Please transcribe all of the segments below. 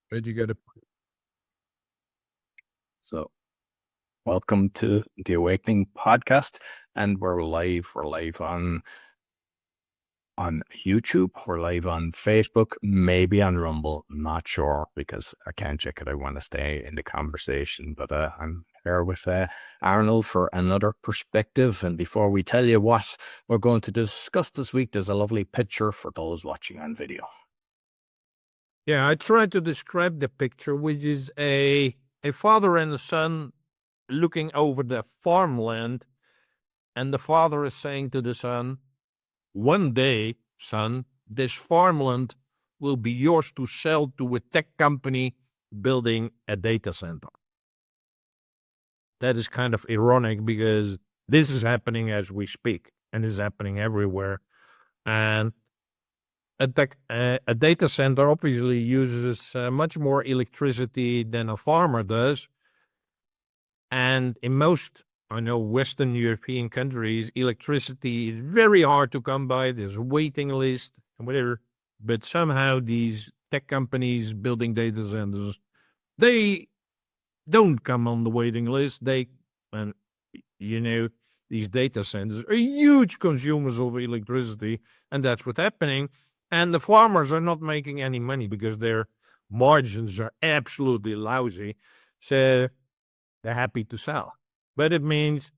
Where'd you go to? So, welcome to the Awakening podcast, and we're live. We're live on YouTube. We're live on Facebook, maybe on Rumble. Not sure because I can't check it. I want to stay in the conversation, but I'm here with Arnold for another perspective. And before we tell you what we're going to discuss this week, there's a lovely picture for those watching on video. Yeah, I tried to describe the picture, which is a father and a son looking over the farmland, and the father is saying to the son, "One day, son, this farmland will be yours to sell to a tech company building a data center." That is kind of ironic because this is happening as we speak, and is happening everywhere. And a data center obviously uses much more electricity than a farmer does. And in most, I know, Western European countries, electricity is very hard to come by. There's a waiting list and whatever. But somehow these tech companies building data centers, they don't come on the waiting list. And you know, these data centers are huge consumers of electricity, and that's what's happening. And the farmers are not making any money because their margins are absolutely lousy. So they're happy to sell. But it means,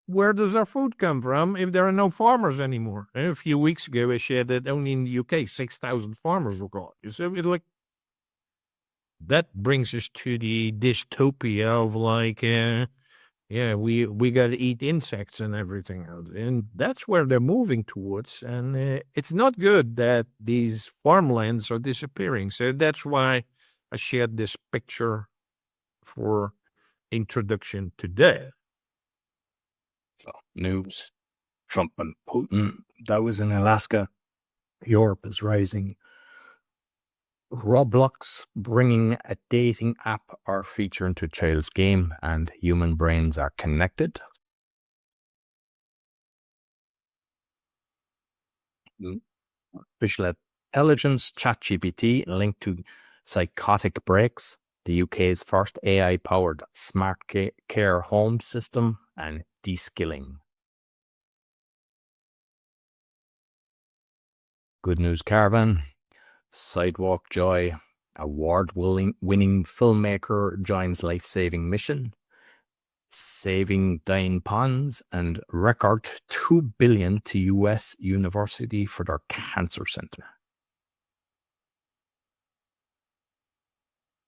where does our food come from if there are no farmers anymore? And a few weeks ago, I shared that only in the UK, 6,000 farmers were gone. So it's like, that brings us to the dystopia of like, yeah, we got to eat insects and everything else, and that's where they're moving towards. And it's not good that these farmlands are disappearing. So that's why I shared this picture for introduction today. So, news: Trump and Putin. That was in Alaska. Europe is rising. Roblox bringing a dating app or feature into a child's game, and human brains are connected. Artificial intelligence, ChatGPT, linked to Psychotic Breaks, the UK's first AI-powered smart care home system, and de-skilling. Good News Caravan, Sidewalk Joy, award-winning filmmaker joins life-saving mission, saving dying ponds, and record $2 billion to US university for their cancer center.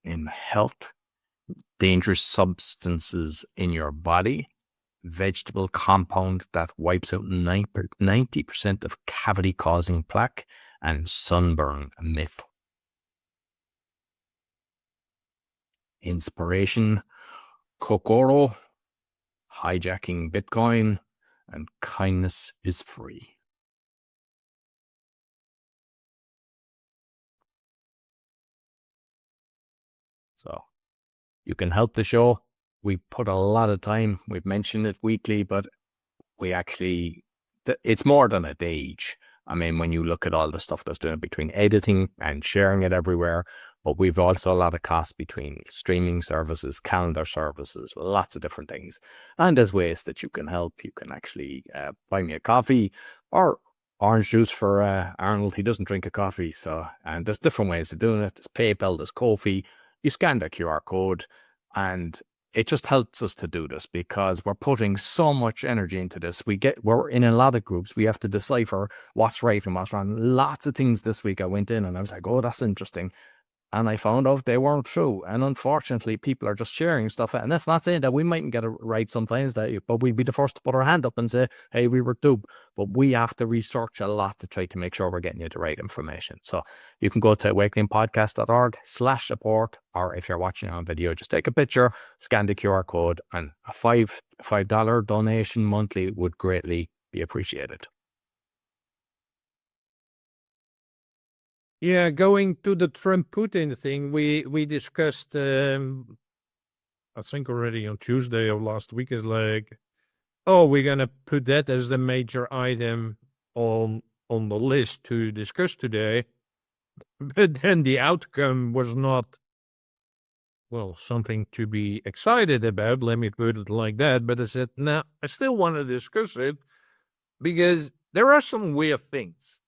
In health, dangerous substances in your body, vegetable compound that wipes out 90% of cavity-causing plaque, and sunburn myth. Inspiration, Kokoro, hijacking Bitcoin, and kindness is free. So you can help the show. We put a lot of time. We've mentioned it weekly, but we actually, it's more than a day each. I mean, when you look at all the stuff that's doing between editing and sharing it everywhere, but we've also a lot of costs between streaming services, calendar services, lots of different things. And there's ways that you can help. You can actually buy me a coffee or orange juice for Arnold. He doesn't drink a coffee. And there's different ways of doing it. There's PayPal, there's Ko-fi. You scan the QR code, and it just helps us to do this because we're putting so much energy into this. We're in a lot of groups. We have to decipher what's right and what's wrong. Lots of things this week I went in and I was like, oh, that's interesting. And I found out they weren't true. And unfortunately, people are just sharing stuff. And that's not saying that we mightn't get it right sometimes, but we'd be the first to put our hand up and say, hey, we were duped. But we have to research a lot to try to make sure we're getting you the right information. So you can go to awakeningpodcast.org/support, or if you're watching on video, just take a picture, scan the QR code, and a $5 donation monthly would greatly be appreciated. Yeah, going to the Trump-Putin thing, we discussed, I think already on Tuesday of last week, is like, oh, we're going to put that as the major item on the list to discuss today. But then the outcome was not well, something to be excited about, let me put it like that. But I said, no, I still want to discuss it because there are some weird things.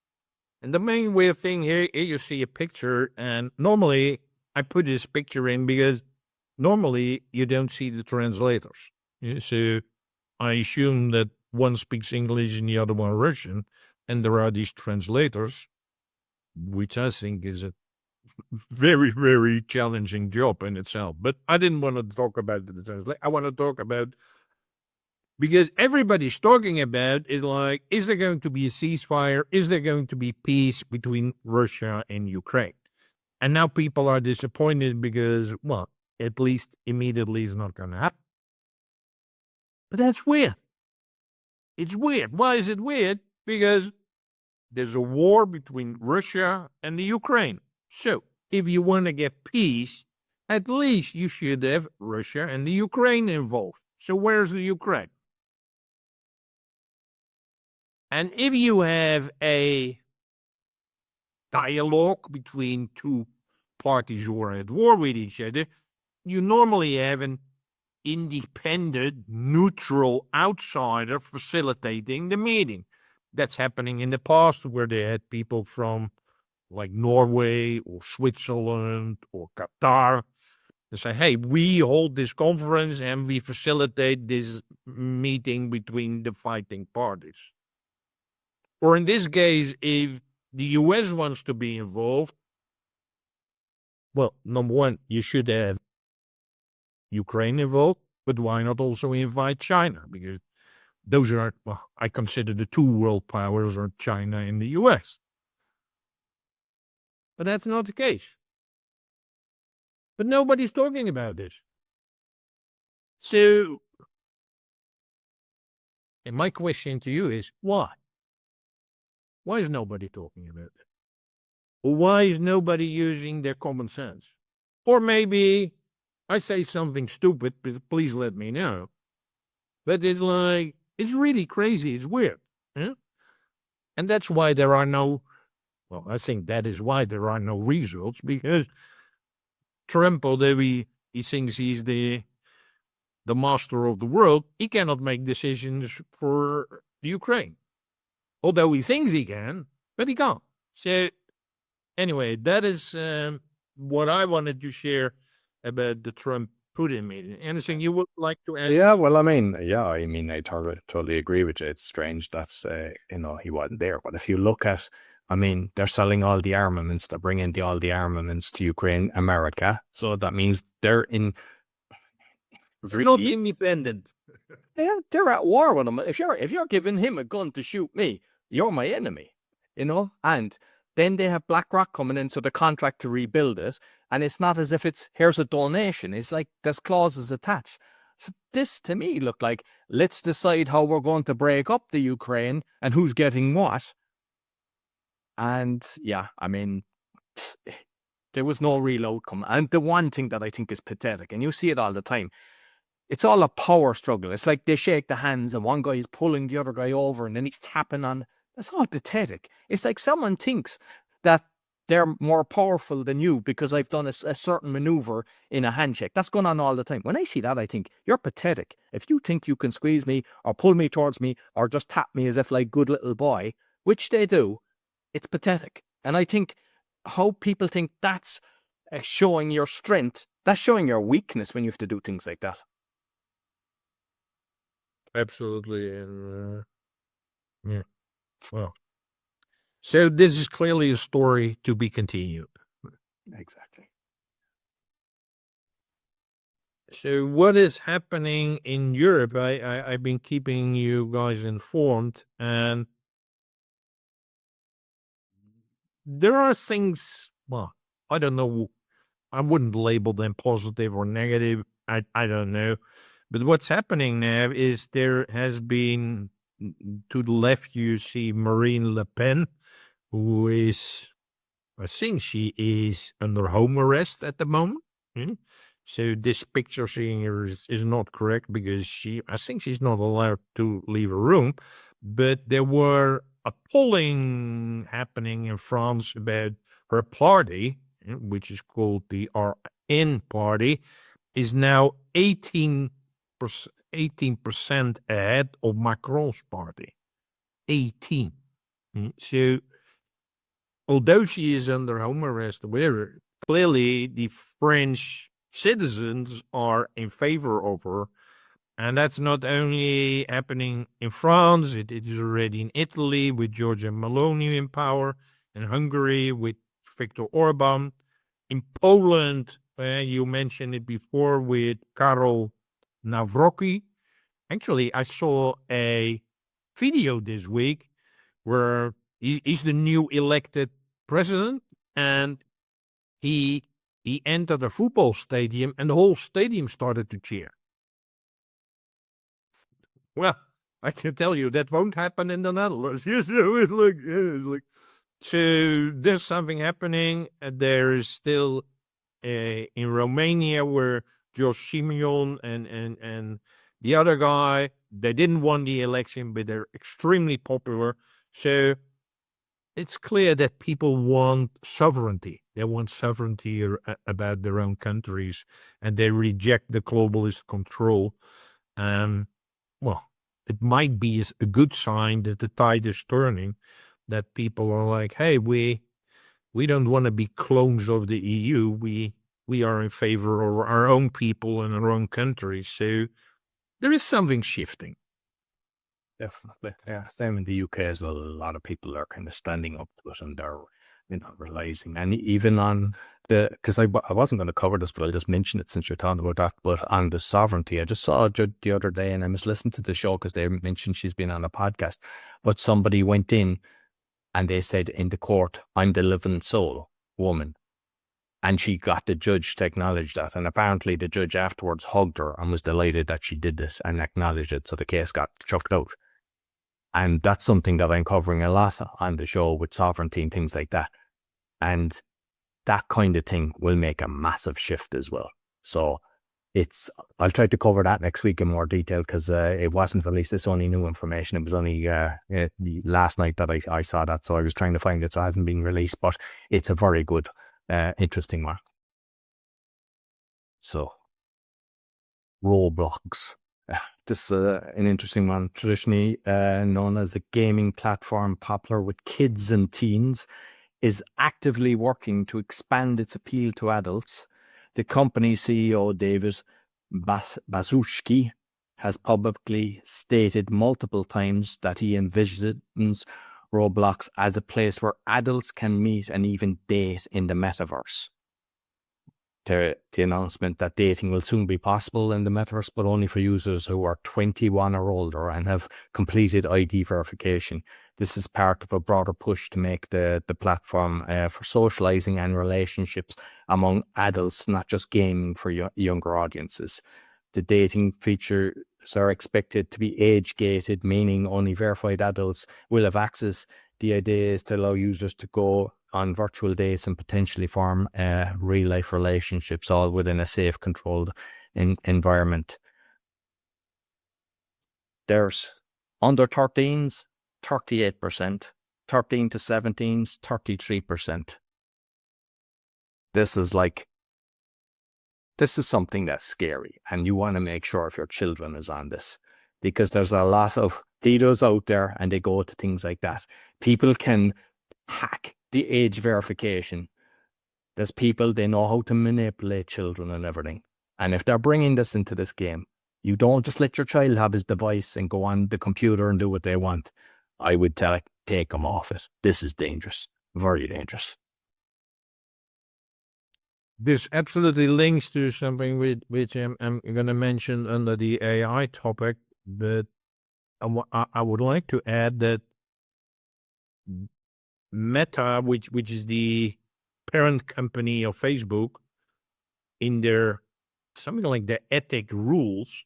And the main weird thing here you see a picture, and normally I put this picture in because normally you don't see the translators. So I assume that one speaks English and the other one Russian, and there are these translators, which I think is a very, very challenging job in itself. But I didn't want to talk about the translation. I want to talk about, because everybody's talking about is like, is there going to be a ceasefire? Is there going to be peace between Russia and Ukraine? And now people are disappointed because, well, at least immediately it's not going to happen. But that's weird. It's weird. Why is it weird? Because there's a war between Russia and the Ukraine. So if you want to get peace, at least you should have Russia and the Ukraine involved. So where's the Ukraine? And if you have a dialogue between two parties who are at war with each other, you normally have an independent, neutral outsider facilitating the meeting. That's happening in the past where they had people from like Norway or Switzerland or Qatar. They say, hey, we hold this conference and we facilitate this meeting between the fighting parties. Or in this case, if the US wants to be involved, well, number one, you should have Ukraine involved, but why not also invite China? Because those are, well, I consider the two world powers are China and the US. But that's not the case. But nobody's talking about this. So, and my question to you is, why? Why is nobody talking about it? Or why is nobody using their common sense? Or maybe I say something stupid, but please let me know. But it's like, it's really crazy. It's weird. Yeah? And that's why there are no, well, I think that is why there are no results, because Trump, although he thinks he's the master of the world, he cannot make decisions for Ukraine. Although he thinks he can, but he can't. So anyway, that is what I wanted to share about the Trump-Putin meeting. Anything you would like to add? Yeah, well, I mean, I totally agree with you. It's strange that, he wasn't there. But if you look at, I mean, they're selling all the armaments, they're bringing all the armaments to Ukraine, America. So that means they're Not independent. Yeah, they're at war with him. If you're giving him a gun to shoot me, you're my enemy, And then they have BlackRock coming into the contract to rebuild it, and it's not as if it's here's a donation. It's like there's clauses attached. So this to me looked like, let's decide how we're going to break up the Ukraine and who's getting what. And yeah, I mean, there was no real outcome. And the one thing that I think is pathetic, and you see it all the time, it's all a power struggle. It's like they shake the hands and one guy is pulling the other guy over and then he's tapping on. That's all pathetic. It's like someone thinks that they're more powerful than you because I've done a certain maneuver in a handshake. That's going on all the time. When I see that, I think, you're pathetic. If you think you can squeeze me or pull me towards me or just tap me as if like good little boy, which they do, it's pathetic. And I think how people think that's showing your strength, that's showing your weakness when you have to do things like that. Absolutely. And yeah, well, so this is clearly a story to be continued. Exactly. So what is happening in Europe? I've been keeping you guys informed, and there are things, well, I don't know, I wouldn't label them positive or negative. I don't know. But what's happening now is there has been, to the left, you see Marine Le Pen, who is, I think she is under home arrest at the moment. So this picture seeing her is not correct because I think she's not allowed to leave a room. But there were a polling happening in France about her party, which is called the in party is now 18% ahead of Macron's party. 18. So, although she is under home arrest, whatever, clearly the French citizens are in favor of her. And that's not only happening in France, it is already in Italy with Giorgia Meloni in power, in Hungary with Viktor Orban, in Poland, you mentioned it before with Karol Nawrocki. Actually, I saw a video this week where he's the new elected president, and he entered a football stadium, and the whole stadium started to cheer. Well, I can tell you that won't happen in the Netherlands. You know, it's like so there's something happening. There is still in Romania where Josh Simeon and the other guy, they didn't win the election, but they're extremely popular. So it's clear that people want sovereignty. They want sovereignty about their own countries, and they reject the globalist control. Well, it might be a good sign that the tide is turning, that people are like, hey, we don't want to be clones of the EU. We are in favor of our own people and our own countries. So there is something shifting. Definitely. Yeah. Same in the UK as well. A lot of people are kind of standing up to it, and they're, realizing. And even on because I wasn't going to cover this, but I'll just mention it since you're talking about that. But on the sovereignty, I just saw it the other day, and I must listen to the show because they mentioned she's been on a podcast. But somebody went in and they said in the court, I'm the living soul woman. And she got the judge to acknowledge that. And apparently the judge afterwards hugged her and was delighted that she did this and acknowledged it. So the case got chucked out. And that's something that I'm covering a lot on the show with sovereignty and things like that. And that kind of thing will make a massive shift as well. So I'll try to cover that next week in more detail because it wasn't released. It's only new information. It was only last night that I saw that. So I was trying to find it. So it hasn't been released, but it's a very good, interesting one. So Roblox. This is an interesting one. Traditionally known as a gaming platform popular with kids and teens, is actively working to expand its appeal to adults. The company's CEO, David Baszucki, has publicly stated multiple times that he envisions Roblox as a place where adults can meet and even date in the metaverse. The announcement that dating will soon be possible in the metaverse, but only for users who are 21 or older and have completed ID verification. This is part of a broader push to make the platform for socializing and relationships among adults, not just gaming for younger audiences. The dating features are expected to be age-gated, meaning only verified adults will have access. The idea is to allow users to go on virtual dates and potentially form real-life relationships, all within a safe, controlled environment. There's under 13s, 38%, 13 to 17s, 33%. This is something that's scary, and you want to make sure if your children is on this, because there's a lot of pedos out there and they go to things like that. People can hack the age verification. There's people, they know how to manipulate children and everything. And if they're bringing this into this game, you don't just let your child have his device and go on the computer and do what they want. I would take them off it. This is dangerous, very dangerous. This absolutely links to something which I'm going to mention under the AI topic, but I would like to add that Meta, which is the parent company of Facebook, in their something like the ethic rules,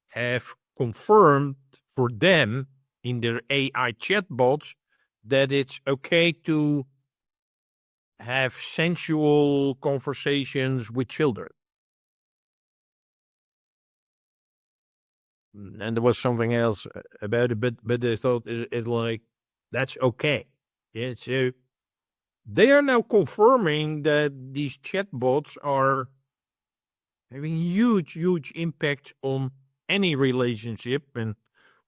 have confirmed for them in their AI chatbots that it's okay to have sensual conversations with children. And there was something else about it, but they thought it like, that's okay. Yeah, so they are now confirming that these chatbots are having huge impact on any relationship. And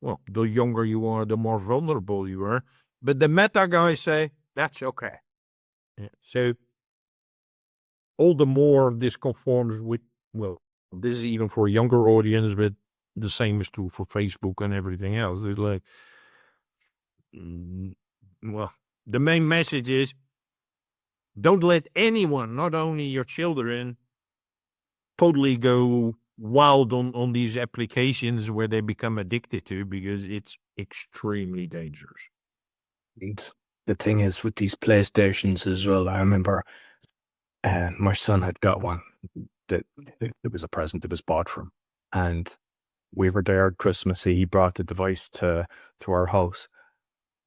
well, the younger you are, the more vulnerable you are. But the meta guys say that's okay. Yeah. So all the more this conforms with, well, this is even for a younger audience, but the same is true for Facebook and everything else. It's like, well, the main message is don't let anyone, not only your children, totally go wild on these applications where they become addicted to, because it's extremely dangerous. And the thing is with these PlayStations as well, I remember my son had got one that it was a present that was bought for him. And we were there at Christmas. He brought the device to our house.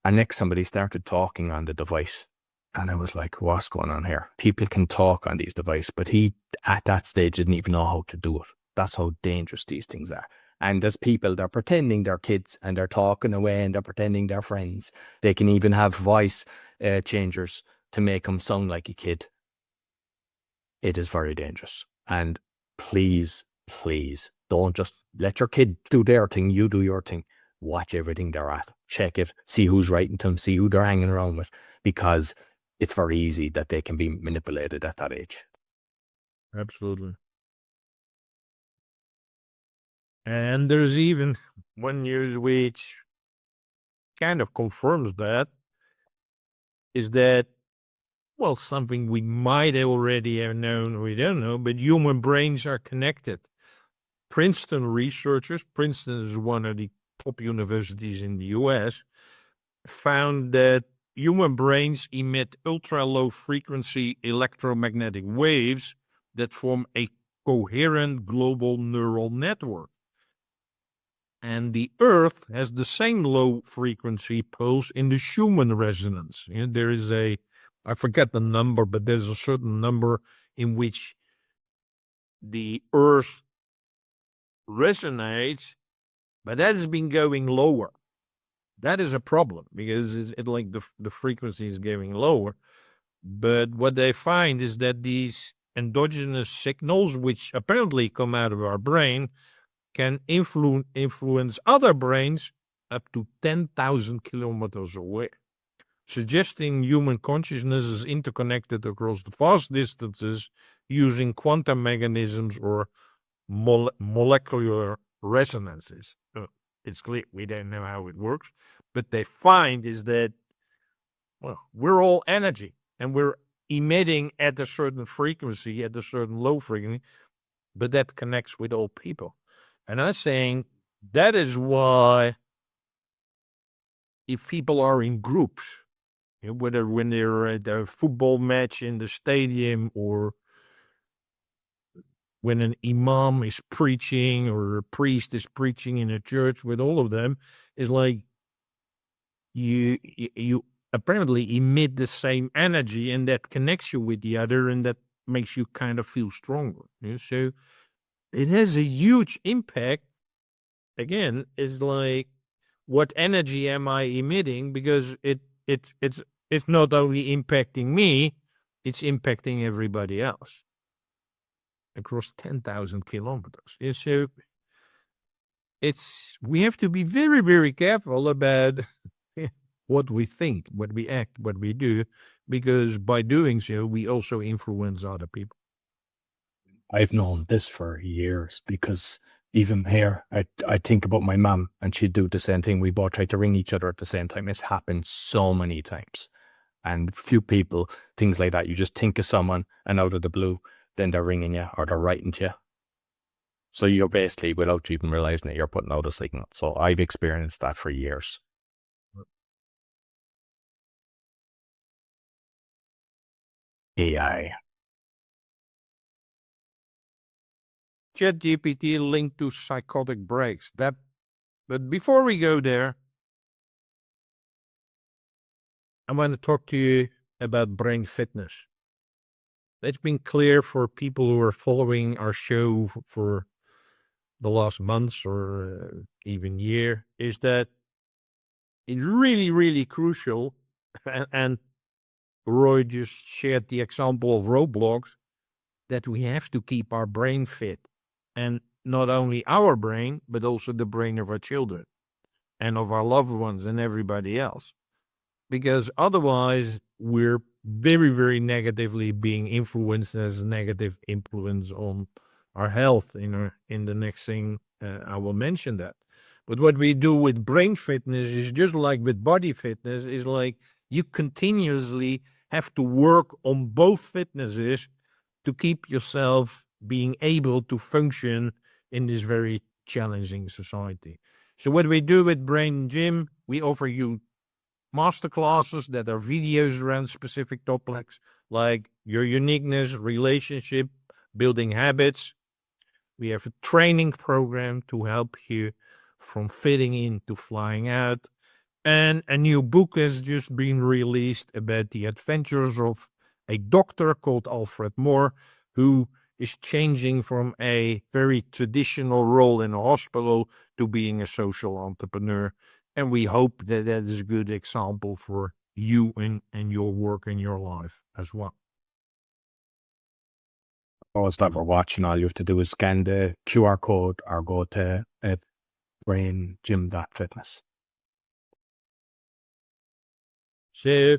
And next somebody started talking on the device. And I was like, what's going on here? People can talk on these devices, but he, at that stage, didn't even know how to do it. That's how dangerous these things are. And there's people, they're pretending they're kids and they're talking away and they're pretending they're friends. They can even have voice changers to make them sound like a kid. It is very dangerous. And please, please, don't just let your kid do their thing. You do your thing. Watch everything they're at. Check it. See who's writing to them. See who they're hanging around with. Because it's very easy that they can be manipulated at that age. Absolutely. And there's even one news which kind of confirms that, is that, well, something we might already have known, we don't know, but human brains are connected. Princeton researchers, Princeton is one of the top universities in the US, found that human brains emit ultra-low frequency electromagnetic waves that form a coherent global neural network. And the Earth has the same low frequency pulse in the Schumann resonance. You know, there is I forget the number, but there's a certain number in which the Earth resonates, but that has been going lower. That is a problem because it like the frequency is getting lower. But what they find is that these endogenous signals, which apparently come out of our brain, can influence other brains up to 10,000 kilometers away, suggesting human consciousness is interconnected across the vast distances using quantum mechanisms or molecular resonances. It's clear we don't know how it works, but they find is that, well, we're all energy and we're emitting at a certain frequency, at a certain low frequency, but that connects with all people. And I'm saying that is why if people are in groups, you know, whether when they're at a football match in the stadium or when an imam is preaching or a priest is preaching in a church, with all of them, is like you apparently emit the same energy, and that connects you with the other, and that makes you kind of feel stronger. You know? So it has a huge impact. Again, it's like, what energy am I emitting? Because it's not only impacting me, it's impacting everybody else across 10,000 kilometers. Yeah, so we have to be very careful about what we think, what we act, what we do, because by doing so, we also influence other people. I've known this for years because even here, I think about my mum and she'd do the same thing. We both tried to ring each other at the same time. It's happened so many times. And few people, things like that, you just think of someone and out of the blue, then they're ringing you or they're writing to you. So you're basically, without you even realizing it, you're putting out a signal. So I've experienced that for years. AI. ChatGPT linked to Psychotic Breaks. But before we go there, I want to talk to you about brain fitness. It's been clear for people who are following our show for the last months or even year, is that it's really crucial and Roy just shared the example of Roblox, that we have to keep our brain fit. And not only our brain, but also the brain of our children and of our loved ones and everybody else. Because otherwise, we're very, very negatively being influenced as a negative influence on our health in the next thing. I will mention that. But what we do with brain fitness is just like with body fitness, is like you continuously have to work on both fitnesses to keep yourself being able to function in this very challenging society. So what we do with Brain Gym, we offer you master classes that are videos around specific topics like your uniqueness, relationship, building habits. We have a training program to help you from fitting in to flying out. And a new book has just been released about the adventures of a doctor called Alfred Moore, who is changing from a very traditional role in a hospital to being a social entrepreneur. And we hope that that is a good example for you and your work and your life as well. Those that we're watching, all you have to do is scan the QR code or go to braingym.fitness. So,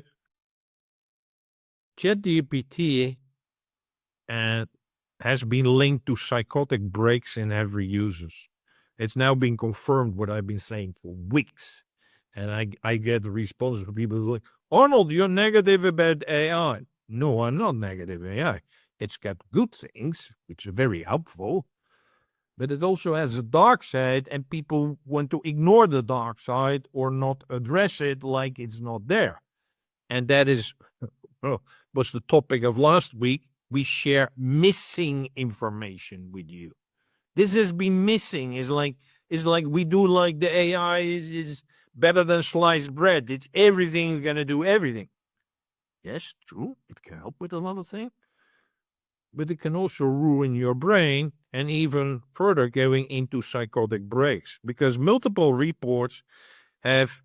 ChatGPT has been linked to psychotic breaks in heavy users. It's now been confirmed what I've been saying for weeks. And I get the response from people like, Arnold, you're negative about AI. No, I'm not negative AI. It's got good things, which are very helpful, but it also has a dark side, and people want to ignore the dark side or not address it like it's not there. And that is was the topic of last week. We share missing information with you. This has been missing. It's like we do like the AI is better than sliced bread. It's everything gonna do everything. Yes, true. It can help with a lot of things, but it can also ruin your brain and even further going into psychotic breaks, because multiple reports have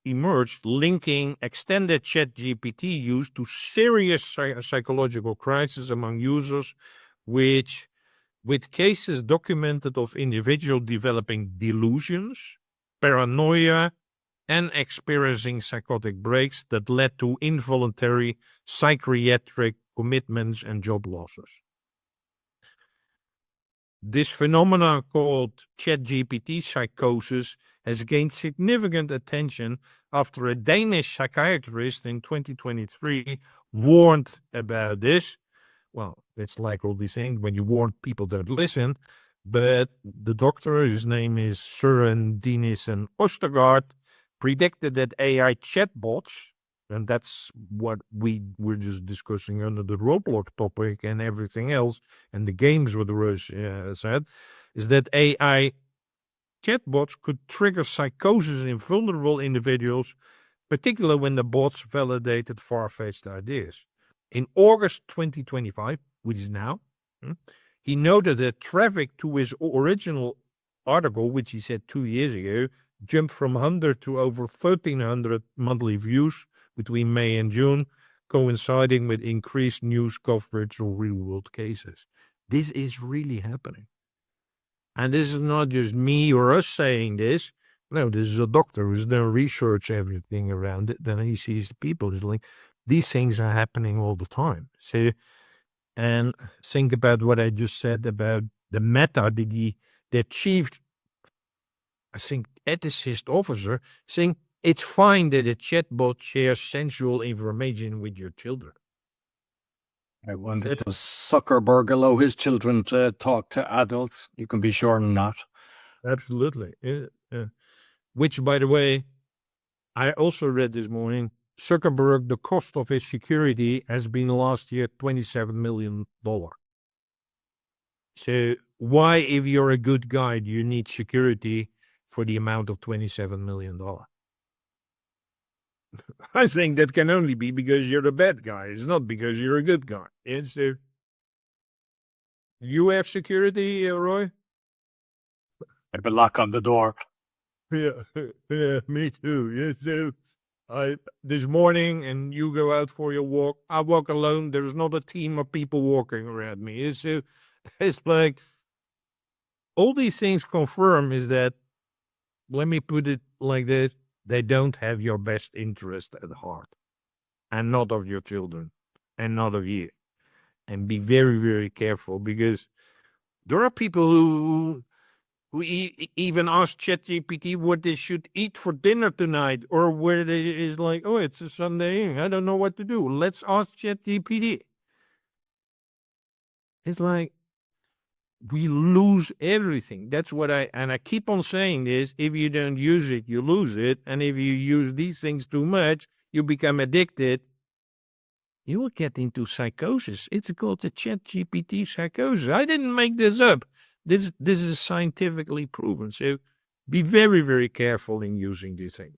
emerged linking extended ChatGPT use to serious psychological crisis among users, with cases documented of individuals developing delusions, paranoia, and experiencing psychotic breaks that led to involuntary psychiatric commitments and job losses. This phenomenon called ChatGPT psychosis has gained significant attention after a Danish psychiatrist in 2023 warned about this. Well, it's like all these things, when you warn, people don't listen. But the doctor, his name is Søren Dinesen Ostergaard, predicted that AI chatbots, and that's what we were just discussing under the Roblox topic and everything else, and the games what Rose said, is that AI chatbots could trigger psychosis in vulnerable individuals, particularly when the bots validated far-fetched ideas. In August 2025, which is now, he noted that traffic to his original article, which he said 2 years ago, jumped from 100 to over 1,300 monthly views between May and June, coinciding with increased news coverage of real-world cases. This is really happening. And this is not just me or us saying this. No, this is a doctor who's done research, everything around it. Then he sees the people. It's like, these things are happening all the time. So, and think about what I just said about the Meta, the chief, I think, ethicist officer, saying it's fine that a chatbot shares sensual information with your children. I wonder, does Zuckerberg allow his children to talk to adults? You can be sure not. Absolutely. Which, by the way, I also read this morning, Zuckerberg, the cost of his security has been last year $27 million. So why, if you're a good guy, do you need security for the amount of $27 million? I think that can only be because you're a bad guy. It's not because you're a good guy. It's you have security, Roy? I have a lock on the door. Yeah, yeah, me too. Yes, so This morning, and you go out for your walk. I walk alone. There's not a team of people walking around me. It's like all these things confirm is that, let me put it like this, they don't have your best interest at heart, and not of your children, and not of you. And be very, very careful, because there are people who even ask ChatGPT what they should eat for dinner tonight, or where they is like, oh, it's a Sunday, I don't know what to do. Let's ask ChatGPT. It's like we lose everything. That's what I keep on saying this. If you don't use it, you lose it. And if you use these things too much, you become addicted. You will get into psychosis. It's called the ChatGPT psychosis. I didn't make this up. This is scientifically proven. So be very, very careful in using these things.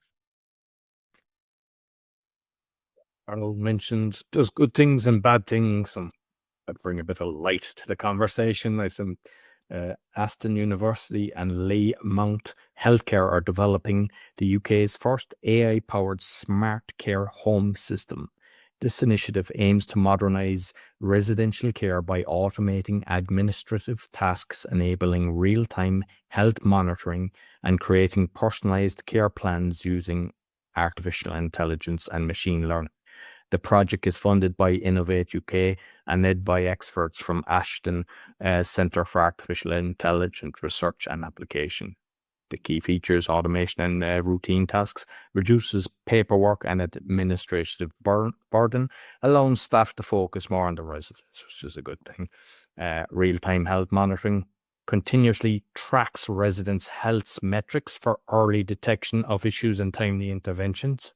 Arnold mentioned there's good things and bad things, and I bring a bit of light to the conversation. I said Aston University and Lee Mount Healthcare are developing the UK's first AI-powered smart care home system. This initiative aims to modernize residential care by automating administrative tasks, enabling real-time health monitoring, and creating personalized care plans using artificial intelligence and machine learning. The project is funded by Innovate UK and led by experts from Ashton Centre for Artificial Intelligence Research and Application. The key features: automation and routine tasks, reduces paperwork and administrative burden, allowing staff to focus more on the residents, which is a good thing. Real-time health monitoring continuously tracks residents' health metrics for early detection of issues and timely interventions.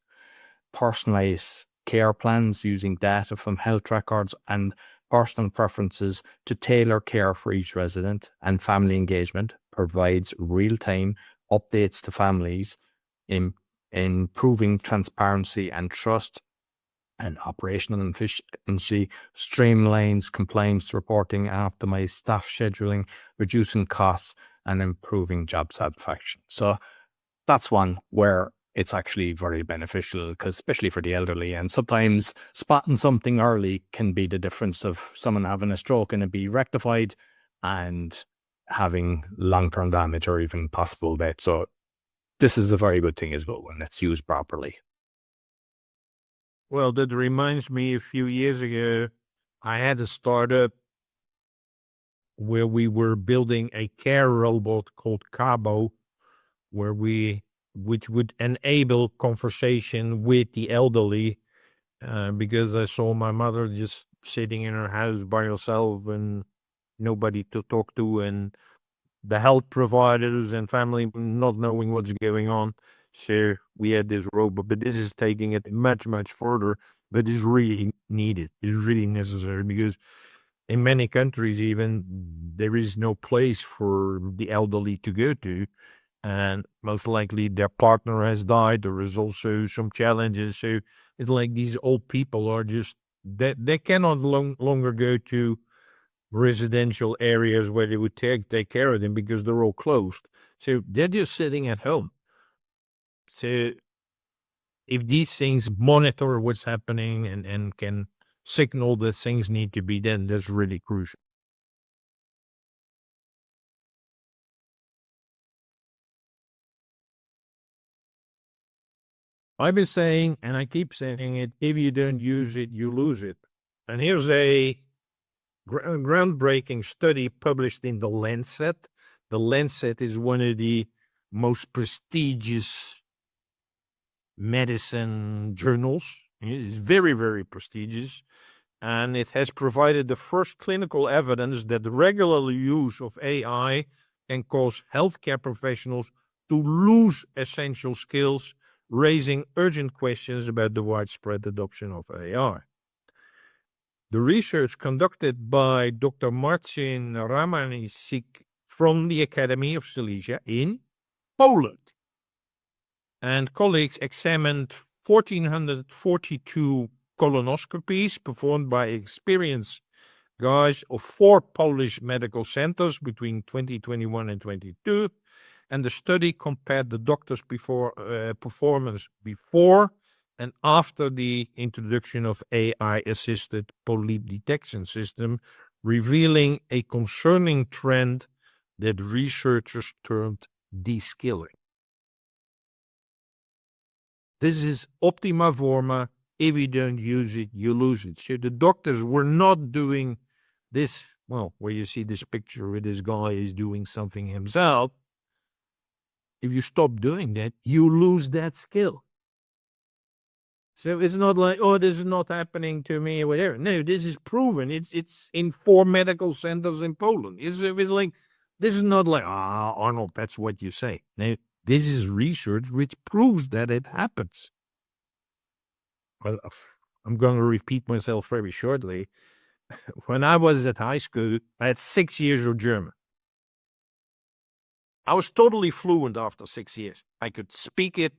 Personalized care plans using data from health records and personal preferences to tailor care for each resident, and family engagement provides real-time updates to families, improving transparency and trust, and operational efficiency, streamlines compliance reporting, optimize staff scheduling, reducing costs, and improving job satisfaction. So that's one where it's actually very beneficial, because especially for the elderly, and sometimes spotting something early can be the difference of someone having a stroke and it be rectified and having long-term damage or even possible death. So this is a very good thing as well when it's used properly. Well, that reminds me, a few years ago, I had a startup where we were building a care robot called Cabo, which would enable conversation with the elderly, because I saw my mother just sitting in her house by herself and nobody to talk to, and the health providers and family not knowing what's going on. So we had this robot, but this is taking it much, much further, but it's really needed. It's really necessary, because in many countries, even, there is no place for the elderly to go to. And most likely their partner has died. There is also some challenges. So it's like these old people are just, they cannot longer go to residential areas where they would take care of them, because they're all closed. So they're just sitting at home. So if these things monitor what's happening and can signal that things need to be done, that's really crucial. I've been saying, and I keep saying it, if you don't use it, you lose it. And here's a groundbreaking study published in The Lancet. The Lancet is one of the most prestigious medicine journals. It's very, very prestigious. And it has provided the first clinical evidence that the regular use of AI can cause healthcare professionals to lose essential skills, raising urgent questions about the widespread adoption of AI. The research, conducted by Dr. Marcin Ramanisik from the Academy of Silesia in Poland, and colleagues examined 1,442 colonoscopies performed by experienced guys of 4 Polish medical centers between 2021 and 22, and the study compared the doctors' performance before And after the introduction of AI-assisted police detection system, revealing a concerning trend that researchers termed de-skilling. This is optima forma. If you don't use it, you lose it. So the doctors were not doing this, well, where you see this picture where this guy is doing something himself. If you stop doing that, you lose that skill. So it's not like, oh, this is not happening to me or whatever. No, this is proven. It's in 4 medical centers in Poland. It's like, this is not like, Arnold, that's what you say. No, this is research which proves that it happens. Well, I'm going to repeat myself very shortly. When I was at high school, I had 6 years of German. I was totally fluent after 6 years. I could speak it.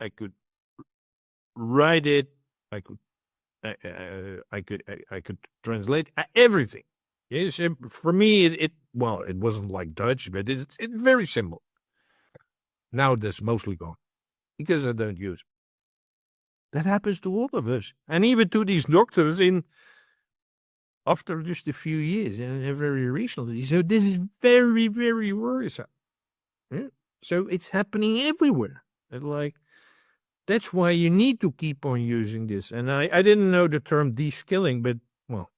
I could write it. I could translate everything. Yes, for me, it wasn't like Dutch, but it's very simple. Now that's mostly gone because I don't use it. That happens to all of us, and even to these doctors after just a few years, and very recently. So this is very, very worrisome. Yeah? So it's happening everywhere. And like, that's why you need to keep on using this. And I didn't know the term de-skilling, but well,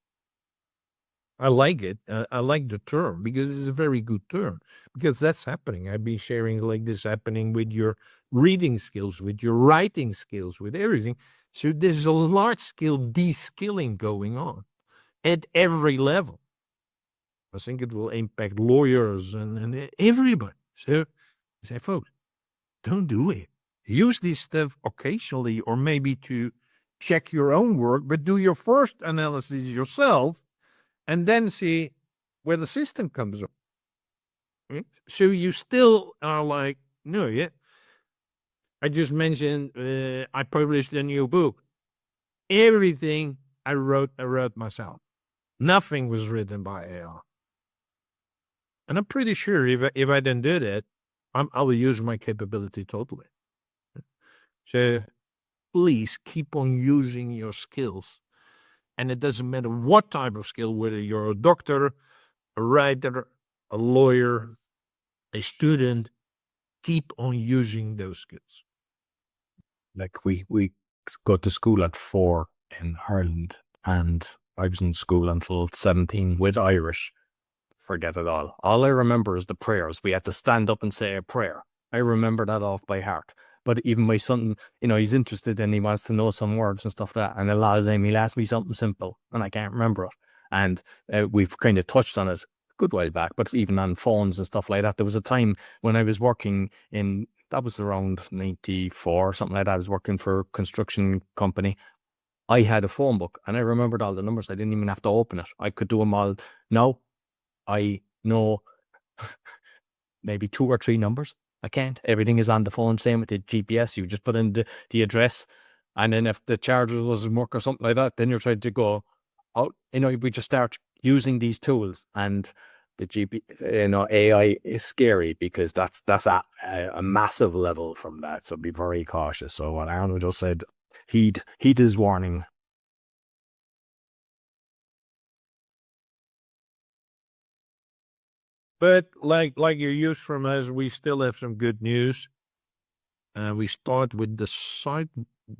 I like it. I like the term because it's a very good term, because that's happening. I've been sharing like this happening with your reading skills, with your writing skills, with everything. So there's a large scale de-skilling going on at every level. I think it will impact lawyers and everybody. So I say, folks, don't do it. Use this stuff occasionally or maybe to check your own work, but do your first analysis yourself and then see where the system comes up. Right? So you still are like, no, yeah. I just mentioned I published a new book. Everything I wrote myself. Nothing was written by AI. And I'm pretty sure if I didn't do that, I will use my capability totally. So please keep on using your skills. And it doesn't matter what type of skill, whether you're a doctor, a writer, a lawyer, a student, keep on using those skills. Like we go to school at 4 in Ireland, and I was in school until 17 with Irish. Forget it all. All I remember is the prayers. We had to stand up and say a prayer. I remember that off by heart. But even my son, he's interested and he wants to know some words and stuff like that. And a lot of them, he'll ask me something simple and I can't remember it. And we've kind of touched on it a good while back, but even on phones and stuff like that. There was a time when I was working that was around 94 or something like that. I was working for a construction company. I had a phone book and I remembered all the numbers. I didn't even have to open it. I could do them all. Now I know maybe 2 or 3 numbers. I can't. Everything is on the phone. Same with the GPS. You just put in the address, and then if the charger doesn't work or something like that, then you're trying to go out. We just start using these tools, and the AI is scary because that's a massive level from that. So be very cautious. So what Arnold just said, heed his warning. But like you're used from us, we still have some good news. We start with the site.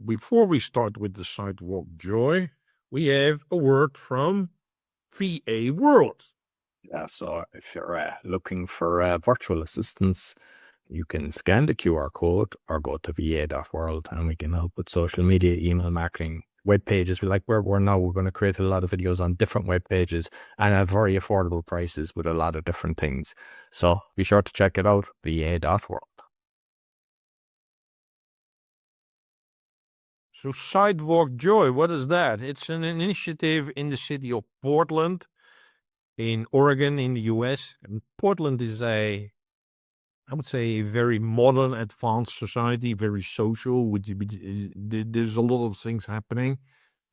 Before we start with the Sidewalk Joy, we have a word from VA World. Yeah, so if you're looking for virtual assistants, you can scan the QR code or go to va.world and we can help with social media, email marketing, web pages. We're going to create a lot of videos on different web pages and at very affordable prices with a lot of different things. So be sure to check it out, va.world. So Sidewalk Joy, what is that? It's an initiative in the city of Portland in Oregon in the US. And Portland is I would say, a very modern, advanced society, very social. There's a lot of things happening.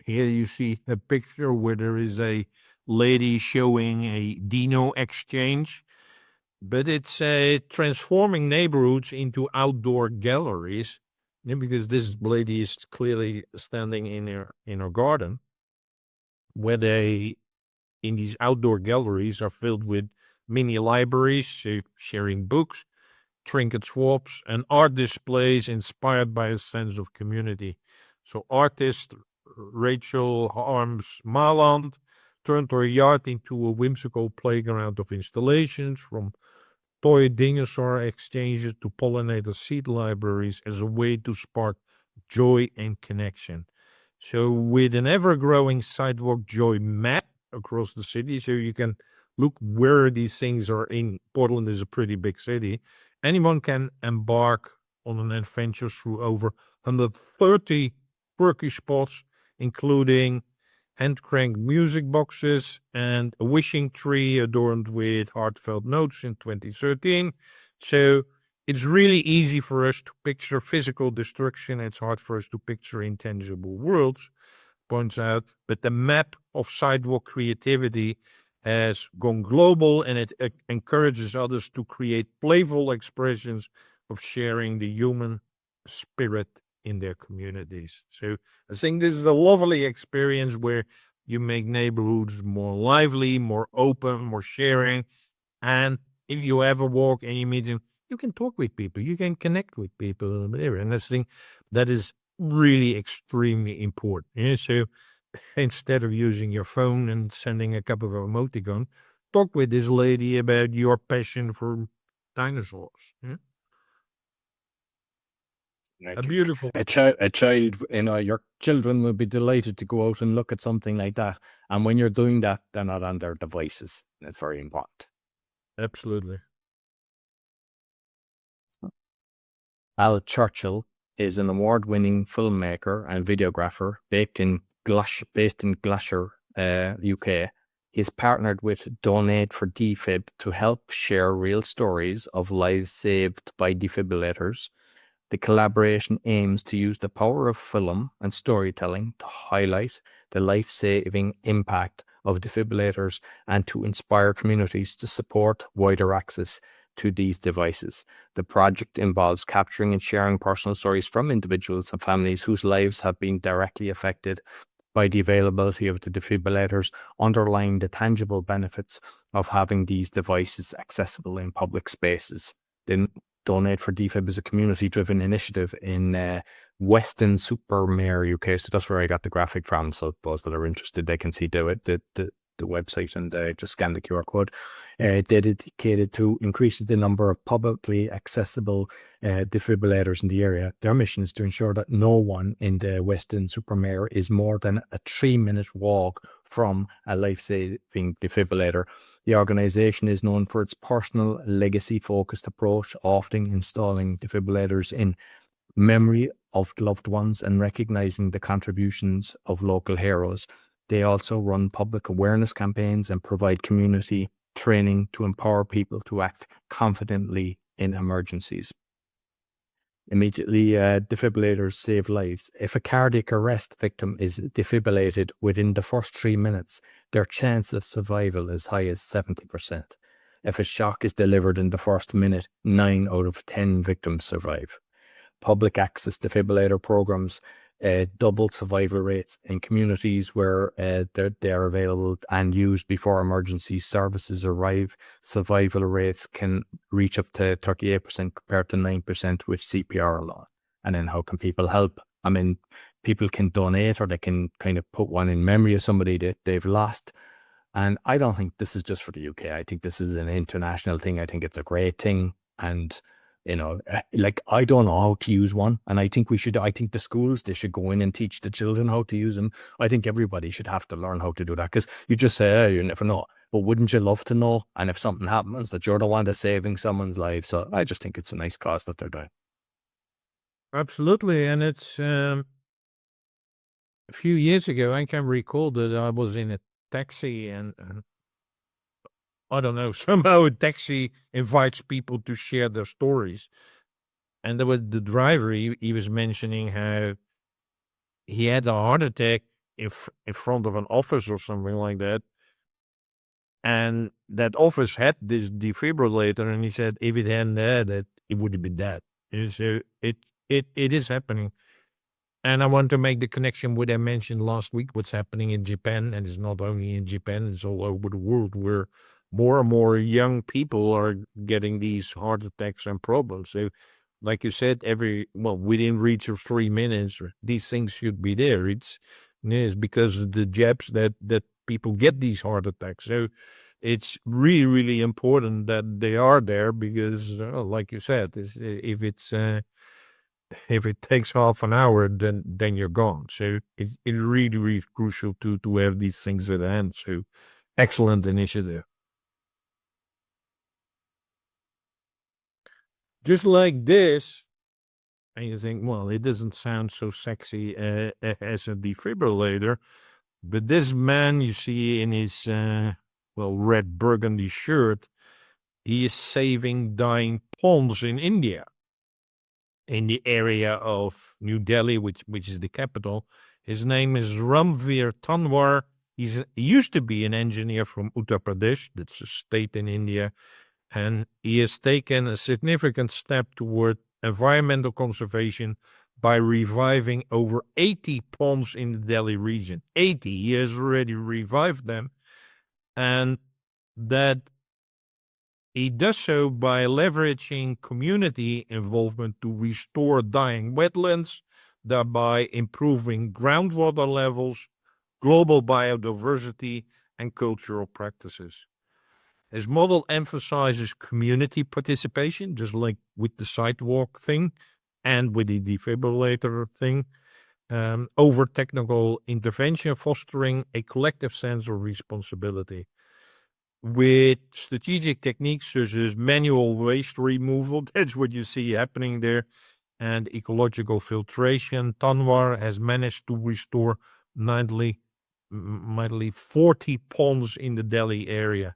Here you see a picture where there is a lady showing a Dino exchange, but it's transforming neighborhoods into outdoor galleries Yeah, because this lady is clearly standing in her garden, where they in these outdoor galleries are filled with mini libraries, sharing books, trinket swaps, and art displays inspired by a sense of community. So artist Rachel Harms Maland turned her yard into a whimsical playground of installations, from toy dinosaur exchanges to pollinator seed libraries, as a way to spark joy and connection. So, with an ever growing Sidewalk Joy map across the city, so you can look where these things are in. Portland is a pretty big city. Anyone can embark on an adventure through over 130 quirky spots, including hand cranked music boxes and a wishing tree adorned with heartfelt notes in 2013. So it's really easy for us to picture physical destruction. It's hard for us to picture intangible worlds, points out. But the map of sidewalk creativity has gone global, and it encourages others to create playful expressions of sharing the human spirit in their communities. So I think this is a lovely experience where you make neighborhoods more lively, more open, more sharing. And if you ever walk and you meet them, you can talk with people, you can connect with people there. And I think that is really extremely important. Yeah? So instead of using your phone and sending a couple of emoticons, talk with this lady about your passion for dinosaurs. Yeah? I A think beautiful. a child, your children will be delighted to go out and look at something like that. And when you're doing that, they're not on their devices. That's very important. Absolutely. Al Churchill is an award-winning filmmaker and videographer based in Gloucester, UK. He's partnered with Donate for Defib to help share real stories of lives saved by defibrillators. The collaboration aims to use the power of film and storytelling to highlight the life-saving impact of defibrillators and to inspire communities to support wider access to these devices. The project involves capturing and sharing personal stories from individuals and families whose lives have been directly affected by the availability of the defibrillators, underlying the tangible benefits of having these devices accessible in public spaces. The Donate for Defib is a community-driven initiative in Weston-super-Mare, UK. So that's where I got the graphic from. So those that are interested, they can see the website and just scan the QR code. Dedicated to increasing the number of publicly accessible defibrillators in the area. Their mission is to ensure that no one in the Weston-super-Mare is more than a 3-minute walk from a life-saving defibrillator. The organization is known for its personal, legacy-focused approach, often installing defibrillators in memory of loved ones and recognizing the contributions of local heroes. They also run public awareness campaigns and provide community training to empower people to act confidently in emergencies. Immediately, defibrillators save lives. If a cardiac arrest victim is defibrillated within the first 3 minutes, their chance of survival is high as 70%. If a shock is delivered in the first minute, 9 out of 10 victims survive. Public access defibrillator programs double survival rates in communities where they're available and used before emergency services arrive. Survival rates can reach up to 38% compared to 9% with CPR alone. And then how can people help? I mean, people can donate, or they can kind of put one in memory of somebody that they've lost. And I don't think this is just for the UK. I think this is an international thing. I think it's a great thing. And like, I don't know how to use one, and I think the schools, they should go in and teach the children how to use them. I think everybody should have to learn how to do that, because you just say, hey, you never know, but wouldn't you love to know? And if something happens, that you're the one that's saving someone's life. So I just think it's a nice cause that they're doing. Absolutely. And it's a few years ago, I can recall that I was in a taxi, and I don't know, somehow a taxi invites people to share their stories. And there was the driver, he was mentioning how he had a heart attack in front of an office or something like that. And that office had this defibrillator, and he said if it hadn't had it, it would have been dead. And so it is happening. And I want to make the connection with I mentioned last week, what's happening in Japan. And it's not only in Japan, it's all over the world where more and more young people are getting these heart attacks and problems. So, like you said, within reach of 3 minutes, these things should be there. It's because of the jabs that people get these heart attacks. So it's really, really important that they are there because, like you said, if it takes half an hour, then you're gone. So it's really, really crucial to have these things at hand. So excellent initiative. Just like this, and you think, well, it doesn't sound so sexy as a defibrillator, but this man you see in his red burgundy shirt, he is saving dying ponds in India, in the area of New Delhi, which is the capital. His name is Ramveer Tanwar. He used to be an engineer from Uttar Pradesh, that's a state in India, and he has taken a significant step toward environmental conservation by reviving over 80 ponds in the Delhi region. 80, he has already revived them, and that he does so by leveraging community involvement to restore dying wetlands, thereby improving groundwater levels, global biodiversity, and cultural practices. His model emphasizes community participation, just like with the sidewalk thing and with the defibrillator thing, over technical intervention, fostering a collective sense of responsibility. With strategic techniques such as manual waste removal, that's what you see happening there, and ecological filtration, Tanwar has managed to restore nightly 40 ponds in the Delhi area.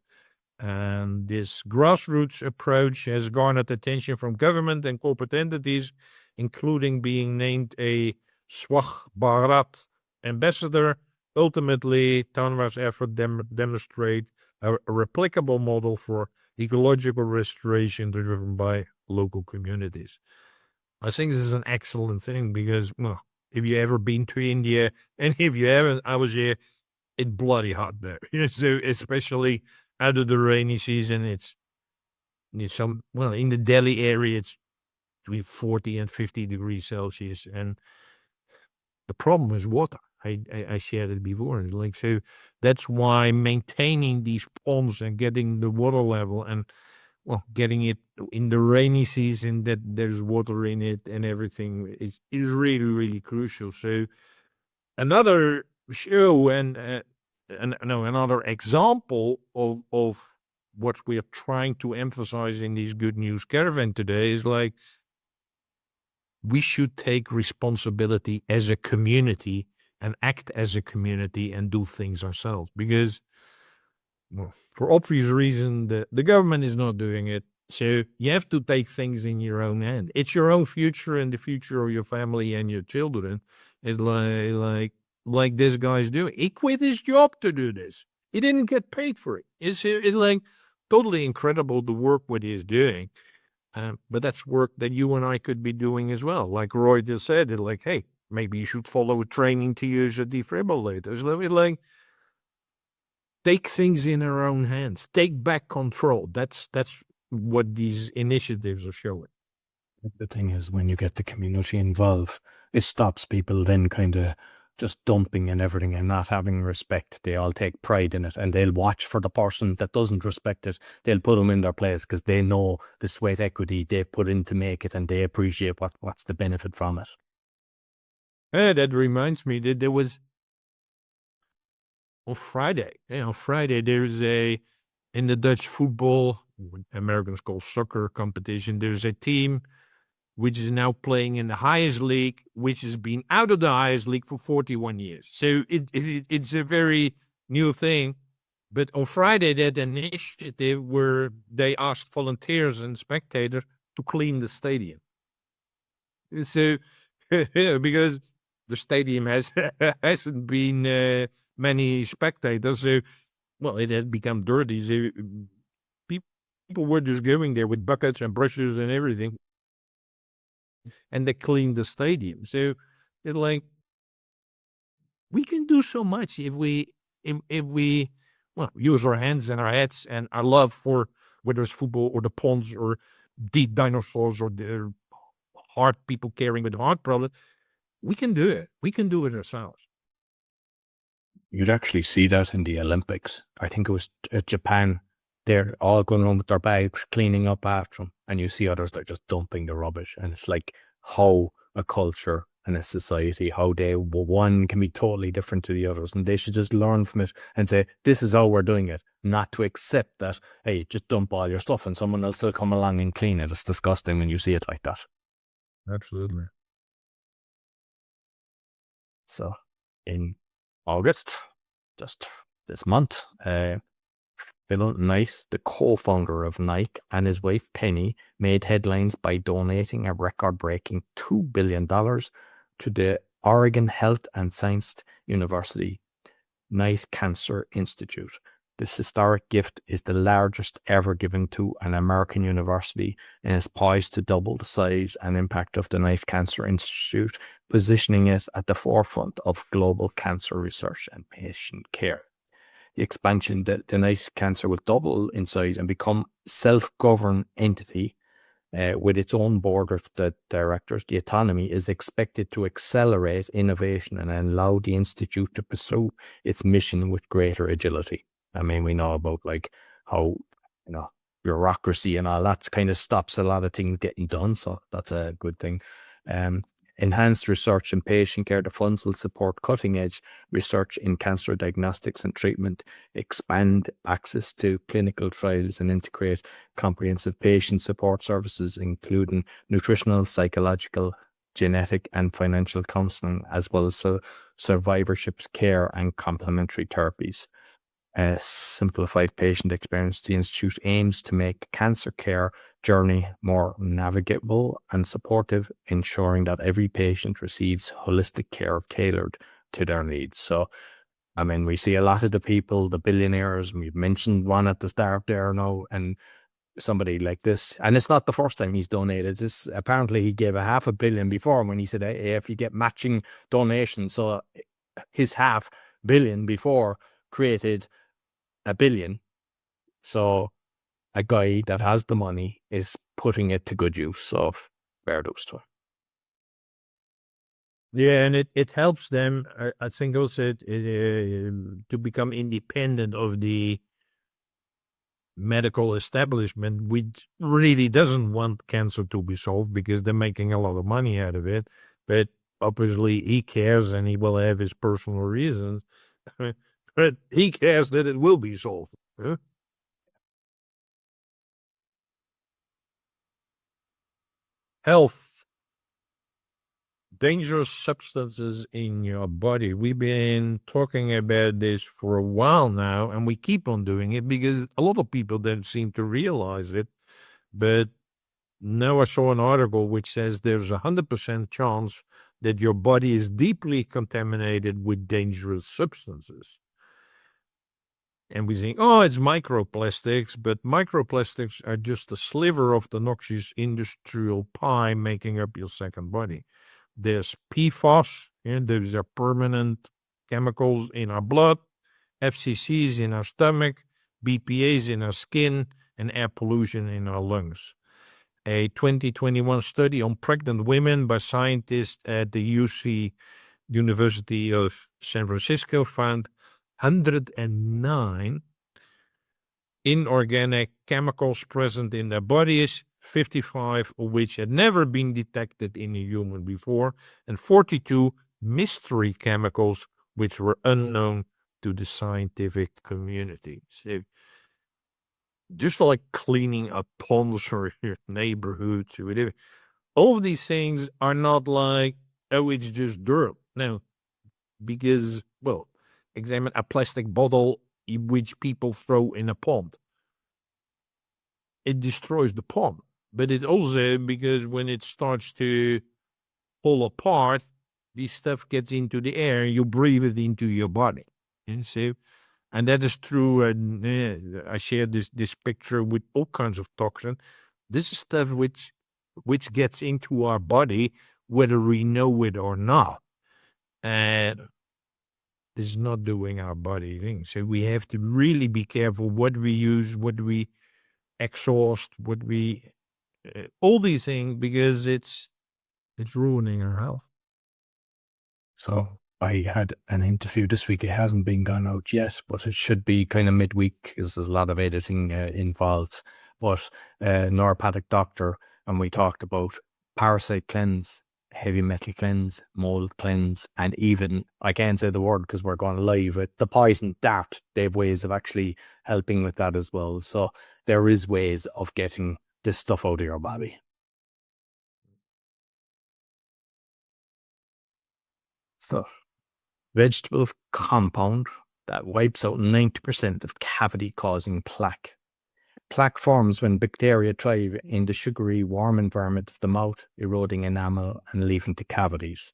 And this grassroots approach has garnered attention from government and corporate entities, including being named a Swachh Bharat ambassador. Ultimately, Tanwar's effort demonstrate a replicable model for ecological restoration driven by local communities. I think this is an excellent thing because, well, if you ever been to India, and if you haven't, I was here, it's bloody hot there. So especially out of the rainy season, it's in the Delhi area, it's between 40 and 50 degrees Celsius. And the problem is water. I shared it before. Like, so that's why maintaining these ponds and getting the water level and, well, getting it in the rainy season that there's water in it and everything is really, really crucial. So another show and another example of what we are trying to emphasize in this Good News Caravan today is like, we should take responsibility as a community and act as a community and do things ourselves because, well, for obvious reason, the government is not doing it. So you have to take things in your own hand. It's your own future and the future of your family and your children. It's like this guy's doing. He quit his job to do this. He didn't get paid for it. It's like totally incredible the work what he's doing. But that's work that you and I could be doing as well. Like Roy just said, it's like, hey, maybe you should follow a training to use a defibrillator. It's like, take things in our own hands. Take back control. That's what these initiatives are showing. The thing is, when you get the community involved, it stops people then kind of just dumping and everything and not having respect. They all take pride in it and they'll watch for the person that doesn't respect it. They'll put them in their place because they know the sweat equity they've put in to make it and they appreciate what's the benefit from it. That reminds me that there was on Friday. On Friday, there's in the Dutch football, Americans call soccer competition, there's a team which is now playing in the highest league, which has been out of the highest league for 41 years. So it's a very new thing. But on Friday, they had an initiative where they asked volunteers and spectators to clean the stadium. So, because the stadium hasn't been many spectators, so, well, it had become dirty. So people were just going there with buckets and brushes and everything. and they clean the stadium. So it's like, we can do so much if we well, use our hands and our heads and our love for, whether it's football or the ponds or the dinosaurs or the heart, people caring with heart problems. We can do it. We can do it ourselves. You'd actually see that in the Olympics. I think it was Japan. They're all going around with their bags, cleaning up after them. And you see others that are just dumping the rubbish. And it's like how a culture and a society, how one can be totally different to the others. And they should just learn from it and say, this is how we're doing it. Not to accept that, hey, just dump all your stuff and someone else will come along and clean it. It's disgusting when you see it like that. Absolutely. So in August, just this month, Phil Knight, the co-founder of Nike, and his wife Penny made headlines by donating a record-breaking $2 billion to the Oregon Health and Science University Knight Cancer Institute. This historic gift is the largest ever given to an American university and is poised to double the size and impact of the Knight Cancer Institute, positioning it at the forefront of global cancer research and patient care. The expansion, the Knight Cancer will double in size and become a self-governed entity with its own board of the directors. The autonomy is expected to accelerate innovation and allow the institute to pursue its mission with greater agility. I mean, we know about like how, bureaucracy and all that kind of stops a lot of things getting done. So that's a good thing. Enhanced research in patient care. The funds will support cutting-edge research in cancer diagnostics and treatment, expand access to clinical trials, and integrate comprehensive patient support services, including nutritional, psychological, genetic, and financial counseling, as well as survivorship care and complementary therapies. A simplified patient experience. The Institute aims to make cancer care journey more navigable and supportive, ensuring that every patient receives holistic care tailored to their needs. So, I mean, we see a lot of the people, the billionaires, and we've mentioned one at the start there now, and somebody like this, and it's not the first time he's donated this. Apparently he gave a $500 million before when he said, hey, if you get matching donations, so his $500 million before created $1 billion. So a guy that has the money is putting it to good use. So fair dues to him. Yeah, and it helps them, I think also, to become independent of the medical establishment, which really doesn't want cancer to be solved because they're making a lot of money out of it. But obviously he cares and he will have his personal reasons. But he cares that it will be solved. Huh? Health. Dangerous substances in your body. We've been talking about this for a while now, and we keep on doing it because a lot of people don't seem to realize it. But now I saw an article which says there's 100% chance that your body is deeply contaminated with dangerous substances. And we think, oh, it's microplastics, but microplastics are just a sliver of the noxious industrial pie making up your second body. There's PFAS, and those are permanent chemicals in our blood, FCCs in our stomach, BPAs in our skin, and air pollution in our lungs. A 2021 study on pregnant women by scientists at the University of San Francisco found 109 inorganic chemicals present in their bodies, 55 of which had never been detected in a human before, and 42 mystery chemicals which were unknown to the scientific community. So, just like cleaning up ponds or your neighborhood, or whatever, all of these things are not like, oh, it's just dirt. No, because, well, examine a plastic bottle which people throw in a pond. It destroys the pond, but it also, because when it starts to pull apart, this stuff gets into the air, you breathe it into your body. And so, and that is true. And I shared this picture with all kinds of toxin. This is stuff which which gets into our body, whether we know it or not. And this is not doing our body thing. So we have to really be careful what we use, what we exhaust, what we, all these things, because it's ruining our health. So I had an interview this week. It hasn't been gone out yet, but it should be kind of midweek because there's a lot of editing involved. But neuropathic doctor, and we talked about parasite cleanse, heavy metal cleanse, mold cleanse, and even, I can't say the word because we're going live, with the poison dart. They have ways of actually helping with that as well. So there is ways of getting this stuff out of your body. So vegetable compound that wipes out 90% of cavity-causing plaque. Plaque forms when bacteria thrive in the sugary, warm environment of the mouth, eroding enamel and leaving the cavities.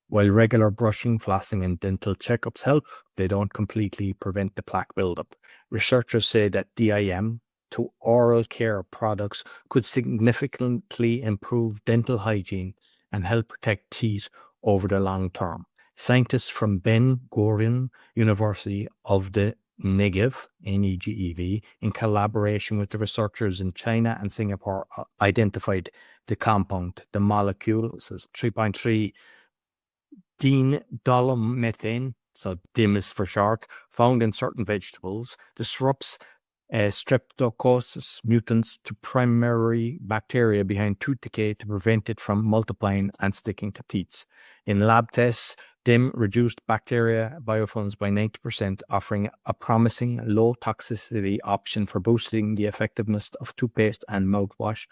While regular brushing, flossing, and dental checkups help, they don't completely prevent the plaque buildup. Researchers say that DIM to oral care products could significantly improve dental hygiene and help protect teeth over the long term. Scientists from Ben Gurion University of the Negev, Negev, in collaboration with the researchers in China and Singapore, identified the compound. The molecule says 3.3 diindolylmethane, so DIM is for short, found in certain vegetables, disrupts Streptococcus mutans to primary bacteria behind tooth decay to prevent it from multiplying and sticking to teeth. In lab tests, DIM reduced bacteria biofilms by 90%, offering a promising low toxicity option for boosting the effectiveness of toothpaste and mouthwash.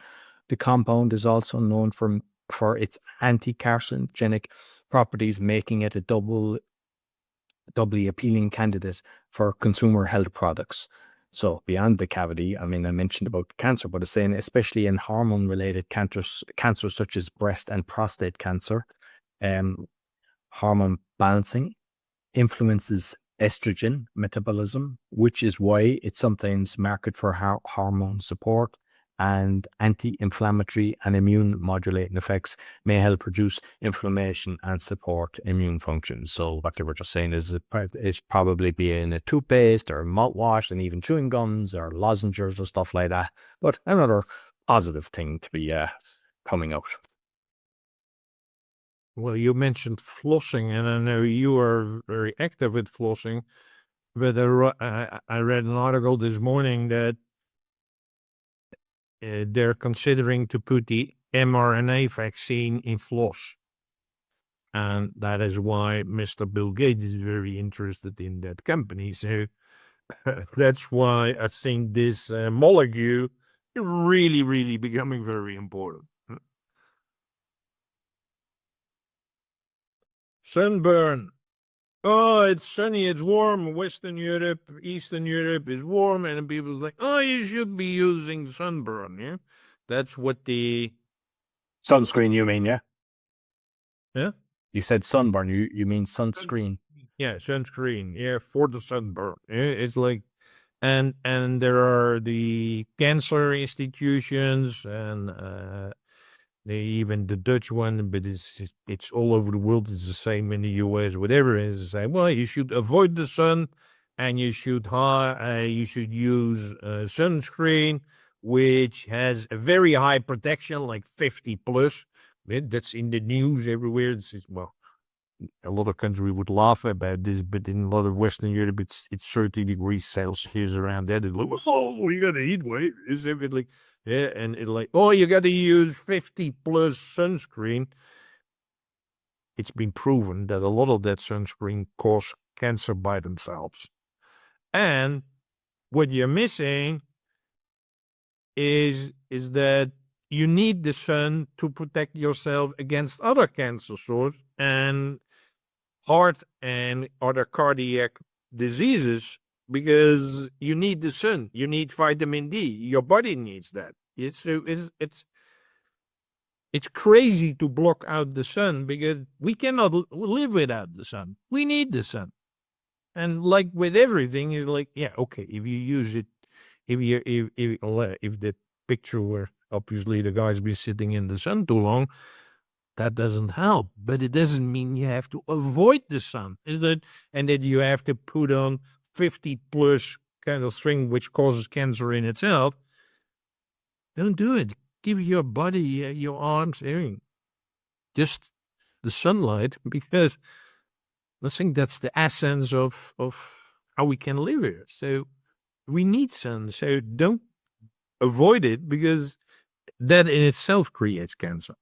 The compound is also known for its anti-carcinogenic properties, making it a doubly appealing candidate for consumer health products. So beyond the cavity, I mean, I mentioned about cancer, but it's saying especially in hormone-related cancers such as breast and prostate cancer, hormone balancing influences estrogen metabolism, which is why it's sometimes marketed for hormone support, and anti-inflammatory and immune modulating effects may help reduce inflammation and support immune function. So what they were just saying is it's probably be in a toothpaste or mouthwash and even chewing gums or lozenges or stuff like that. But another positive thing to be coming out. Well, you mentioned flossing, and I know you are very active with flossing, but I read an article this morning that they're considering to put the mRNA vaccine in floss. And that is why Mr. Bill Gates is very interested in that company. So that's why I think this molecule is really, really becoming very important. Sunburn. Oh, it's sunny, it's warm. Western Europe, Eastern Europe is warm, and people's like, oh, you should be using sunburn. Yeah, that's what the Sunscreen, you mean, yeah? Yeah. You said sunburn. You mean sunscreen? Yeah, sunscreen. Yeah, for the sunburn. Yeah, it's like, and there are the cancer institutions, and even the Dutch one, but it's all over the world. It's the same in the US. Whatever it is, the same. Well, you should avoid the sun, and you should use sunscreen, which has a very high protection, like 50 plus. That's in the news everywhere. Well, a lot of countries would laugh about this, but in a lot of Western Europe, it's 30 degrees Celsius around that. It's like, oh, you got a heat wave. It's everything. Yeah, and it's like, oh, you got to use 50 plus sunscreen. It's been proven that a lot of that sunscreen cause cancer by themselves. And what you're missing is that you need the sun to protect yourself against other cancer sources and heart and other cardiac diseases, because you need the sun, you need vitamin D, your body needs that. It's crazy to block out the sun, because we cannot live without the sun. We need the sun. And like with everything, is like, yeah, okay, if you use it, if the picture were obviously the guy's been sitting in the sun too long. That doesn't help, but it doesn't mean you have to avoid the sun, is it? And that you have to put on 50 plus kind of thing, which causes cancer in itself. Don't do it. Give your body, your arms, everything. Just the sunlight, because I think that's the essence of how we can live here. So we need sun. So don't avoid it, because that in itself creates cancer.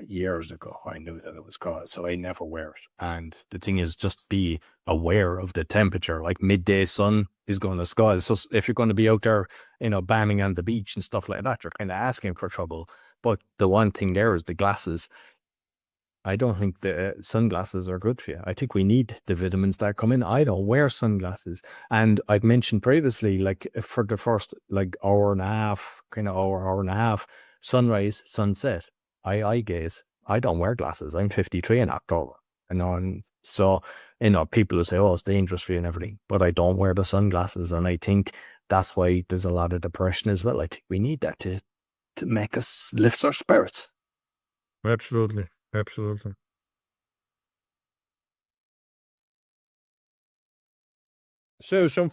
Years ago, I knew that it was caused, so I never wear it. And the thing is, just be aware of the temperature. Like midday sun is going to scald. So if you're going to be out there, bamming on the beach and stuff like that, you're kind of asking for trouble. But the one thing there is the glasses. I don't think the sunglasses are good for you. I think we need the vitamins that come in. I don't wear sunglasses. And I've mentioned previously, like for the first hour and a half, hour and a half, sunrise, sunset, I eye gaze. I don't wear glasses. I'm 53 in October. So, people will say, oh, it's dangerous for you and everything. But I don't wear the sunglasses. And I think that's why there's a lot of depression as well. I think we need that to make us lift our spirits. Absolutely. Absolutely. So some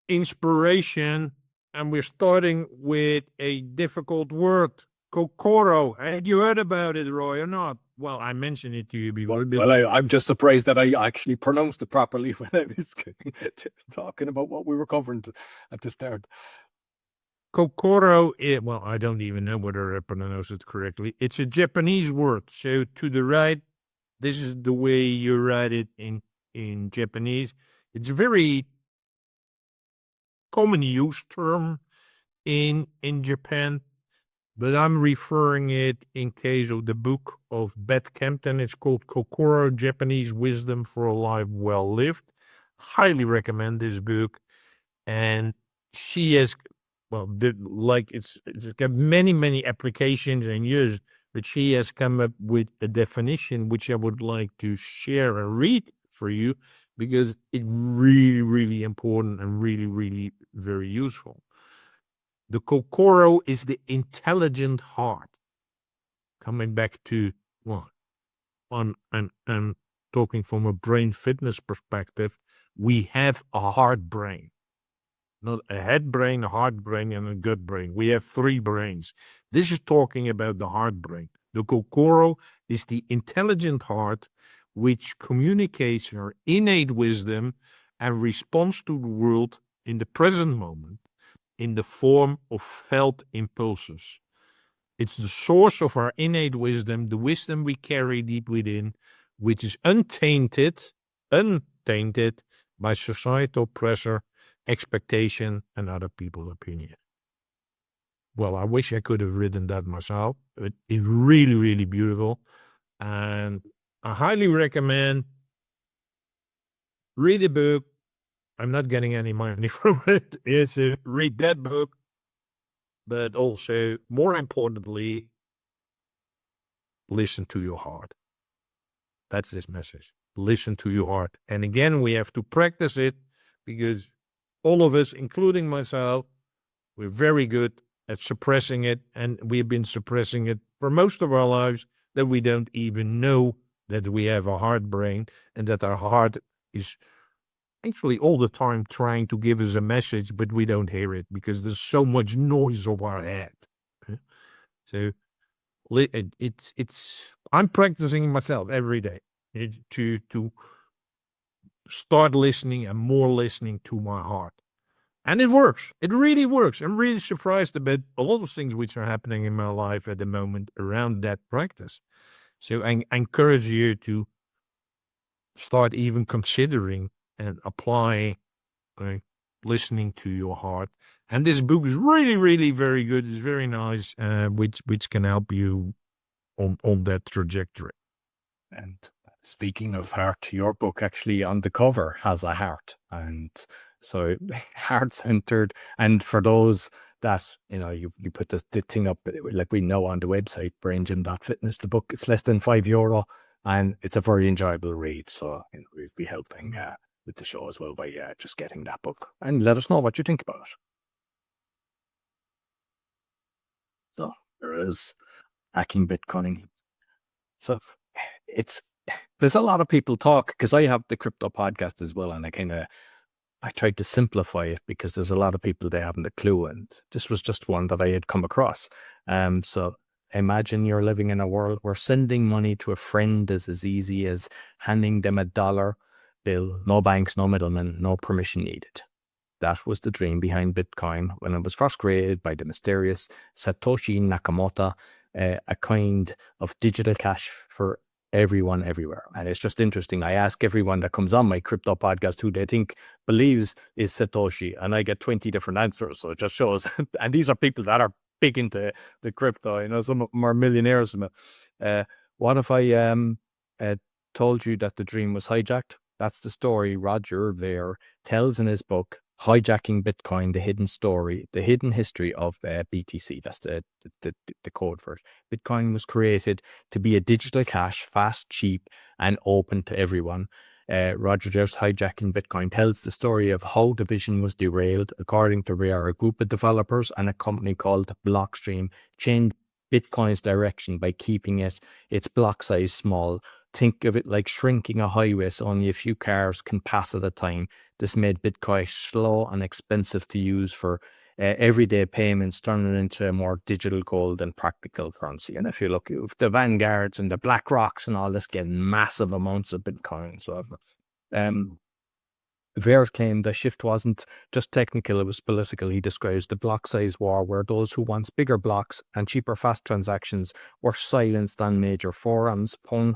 inspiration, and we're starting with a difficult word, Kokoro. Had you heard about it, Roy, or not? Well, I mentioned it to you before. Well, I'm just surprised that I actually pronounced it properly when I was talking about what we were covering at the start. Kokoro, well, I don't even know whether I pronounce it correctly. It's a Japanese word. So to the right, this is the way you write it in Japanese. It's a very common use term in Japan, but I'm referring it in case of the book of Beth Kempton. It's called Kokoro, Japanese Wisdom for a Life Well Lived. Highly recommend this book. And she has, it's got many applications and use, but she has come up with a definition which I would like to share and read for you, because it's really important and really very useful. The Kokoro is the intelligent heart. Coming back to and talking from a brain fitness perspective, we have a heart brain. Not a head brain, a heart brain, and a gut brain. We have 3 brains. This is talking about the heart brain. The Kokoro is the intelligent heart, which communicates our innate wisdom and responds to the world in the present moment in the form of felt impulses. It's the source of our innate wisdom, the wisdom we carry deep within, which is untainted by societal pressure, expectation, and other people's opinion. Well, I wish I could have written that myself. It's really beautiful. And I highly recommend read the book. I'm not getting any money from it. It's read that book. But also, more importantly, listen to your heart. That's this message. Listen to your heart. And again, we have to practice it, because all of us, including myself, we're very good at suppressing it. And we've been suppressing it for most of our lives, that we don't even know that we have a heart brain, and that our heart is actually all the time trying to give us a message, but we don't hear it because there's so much noise over our head. So I'm practicing myself every day to start listening and more listening to my heart. And it works. It really works. I'm really surprised about a lot of things which are happening in my life at the moment around that practice. So I encourage you to start even considering and applying listening to your heart. And this book is really very good. It's very nice, which can help you on that trajectory. And speaking of heart, your book actually on the cover has a heart, and so heart-centered. And for those that, you put the thing up, like we know on the website, braingym.fitness, the book, it's less than €5, and it's a very enjoyable read. So we'll be helping with the show as well by just getting that book, and let us know what you think about it. So there is hacking Bitcoin. So there's a lot of people talk, because I have the crypto podcast as well, and I tried to simplify it because there's a lot of people, they haven't a clue, and this was just one that I had come across. So imagine you're living in a world where sending money to a friend is as easy as handing them a $1 bill, no banks, no middlemen, no permission needed. That was the dream behind Bitcoin when it was first created by the mysterious Satoshi Nakamoto, a kind of digital cash for everyone everywhere. And it's just interesting. I ask everyone that comes on my crypto podcast who they think believes is Satoshi, and I get 20 different answers. So it just shows. And these are people that are big into the crypto. You know, some of them are millionaires. What if I told you that the dream was hijacked? That's the story Roger Ver tells in his book, Hijacking Bitcoin, the hidden story, the hidden history of BTC. That's the code for it. Bitcoin was created to be a digital cash, fast, cheap, and open to everyone. Roger Ver's Hijacking Bitcoin tells the story of how the vision was derailed. According to Ver, a group of developers and a company called Blockstream changed Bitcoin's direction by keeping its block size small. Think of it like shrinking a highway so only a few cars can pass at a time. This made Bitcoin slow and expensive to use for everyday payments, turning it into a more digital gold and practical currency. And if you look at the Vanguards and the Black Rocks and all this, getting massive amounts of Bitcoin. So Ver claimed the shift wasn't just technical, it was political. He describes the block size war, where those who want bigger blocks and cheaper fast transactions were silenced on major forums.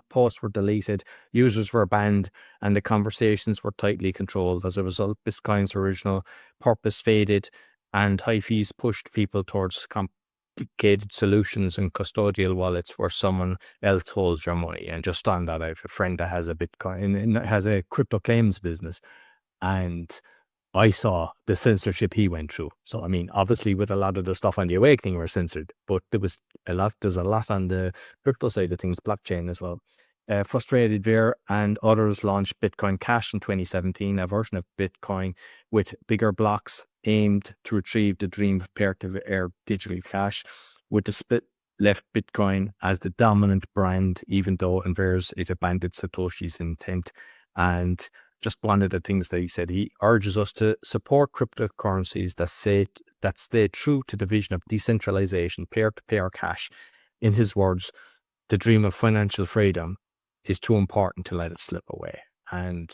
Posts were deleted, users were banned, and the conversations were tightly controlled. As a result, Bitcoin's original purpose faded, and high fees pushed people towards complicated solutions and custodial wallets where someone else holds your money. And just on that, I have a friend that has a Bitcoin and has a crypto claims business. And I saw the censorship he went through. So, I mean, obviously with a lot of the stuff on the Awakening were censored, but there's a lot on the crypto side of things, blockchain as well. Frustrated Ver and others launched Bitcoin Cash in 2017, a version of Bitcoin with bigger blocks aimed to retrieve the dream of peer-to-peer digital cash, with the split left Bitcoin as the dominant brand, even though in Ver's it abandoned Satoshi's intent. And just one of the things that he said, he urges us to support cryptocurrencies that stay true to the vision of decentralization, peer-to-peer cash. In his words, the dream of financial freedom is too important to let it slip away. And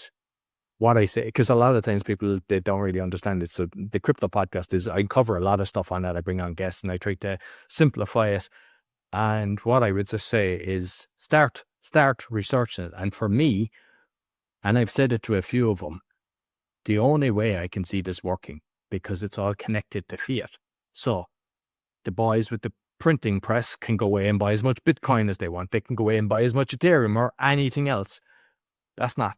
what I say, because a lot of times people, they don't really understand it. So the crypto podcast is, I cover a lot of stuff on that. I bring on guests and I try to simplify it. And what I would just say is start researching it. And for me, and I've said it to a few of them, the only way I can see this working, because it's all connected to fiat. So the boys with the printing press can go away and buy as much Bitcoin as they want. They can go away and buy as much Ethereum or anything else. That's not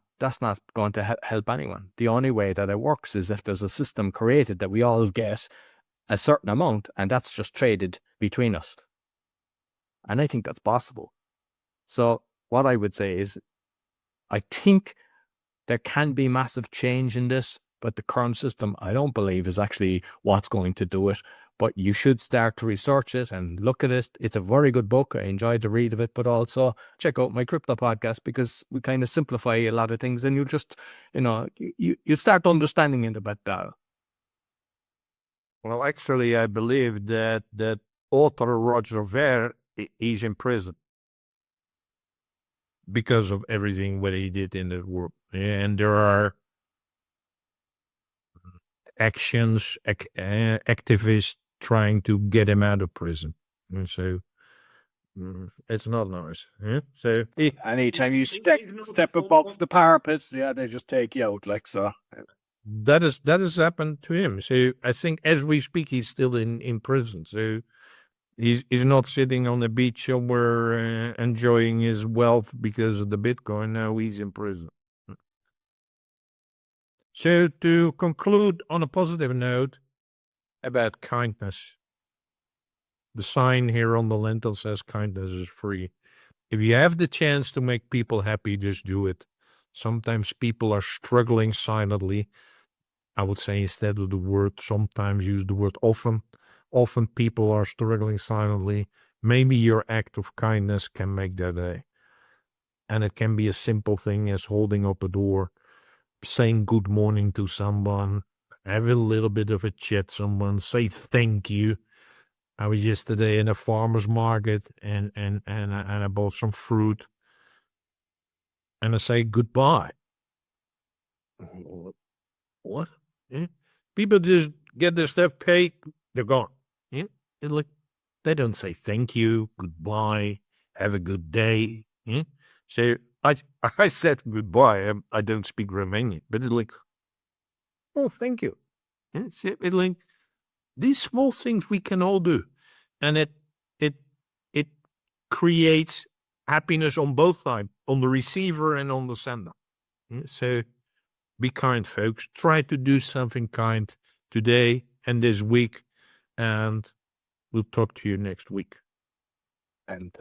going to help anyone. The only way that it works is if there's a system created that we all get a certain amount, and that's just traded between us. And I think that's possible. So what I would say is, I think there can be massive change in this, but the current system, I don't believe, is actually what's going to do it. But you should start to research it and look at it. It's a very good book. I enjoyed the read of it, but also check out my crypto podcast, because we kind of simplify a lot of things, and you just, you start understanding it a bit better. Well, actually, I believe that author Roger Ver, he's in prison because of everything what he did in the world. And there are actions, activists trying to get him out of prison. And so it's not nice. Yeah? So anytime you step above the parapet, they just take you out like so. that has happened to him. So I think as we speak, he's still in prison. So he's not sitting on the beach somewhere enjoying his wealth because of the Bitcoin. Now he's in prison. So to conclude on a positive note about kindness, the sign here on the lintel says kindness is free. If you have the chance to make people happy, just do it. Sometimes people are struggling silently. I would say instead of the word sometimes, use the word often. often people are struggling silently. Maybe your act of kindness can make their day. And it can be a simple thing as holding up a door, saying good morning to someone, have a little bit of a chat, someone, say thank you. I was yesterday in a farmer's market and I bought some fruit and I say goodbye. What? Yeah. People just get their stuff paid, they're gone. Yeah. And like they don't say thank you, goodbye, have a good day. Yeah. So I said goodbye. I don't speak Romanian, but it's like, oh, thank you. Yeah. So it's like these small things we can all do, and it creates happiness on both sides, on the receiver and on the sender. Yeah. So be kind, folks. Try to do something kind today and this week, and we'll talk to you next week. And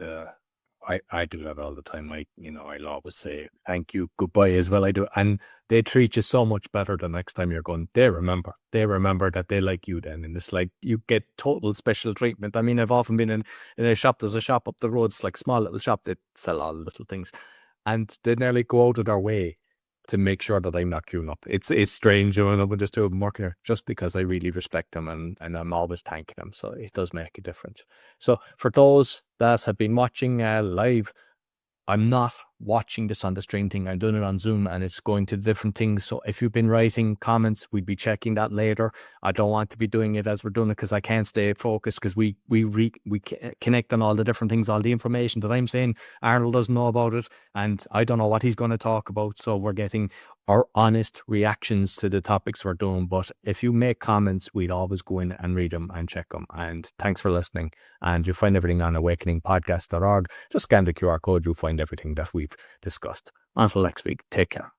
I do that all the time. I'll always say thank you, goodbye as well. I do, and they treat you so much better the next time you're going. They remember that they like you then, and it's like you get total special treatment. I mean, I've often been in a shop. There's a shop up the road. It's like small little shop that sell all the little things, and they nearly go out of their way to make sure that I'm not queuing up. It's strange when I'm just doing working here, just because I really respect them and I'm always thanking them. So it does make a difference. So for those that have been watching live, I'm not watching this on the stream thing. I'm doing it on Zoom and it's going to different things. So if you've been writing comments, we'd be checking that later. I don't want to be doing it as we're doing it because I can't stay focused because we connect on all the different things, all the information that I'm saying. Arnold doesn't know about it and I don't know what he's going to talk about. So we're getting our honest reactions to the topics we're doing. But if you make comments, we'd always go in and read them and check them. And thanks for listening. And you'll find everything on awakeningpodcast.org. Just scan the QR code. You'll find everything that we've discussed. Until next week, take care.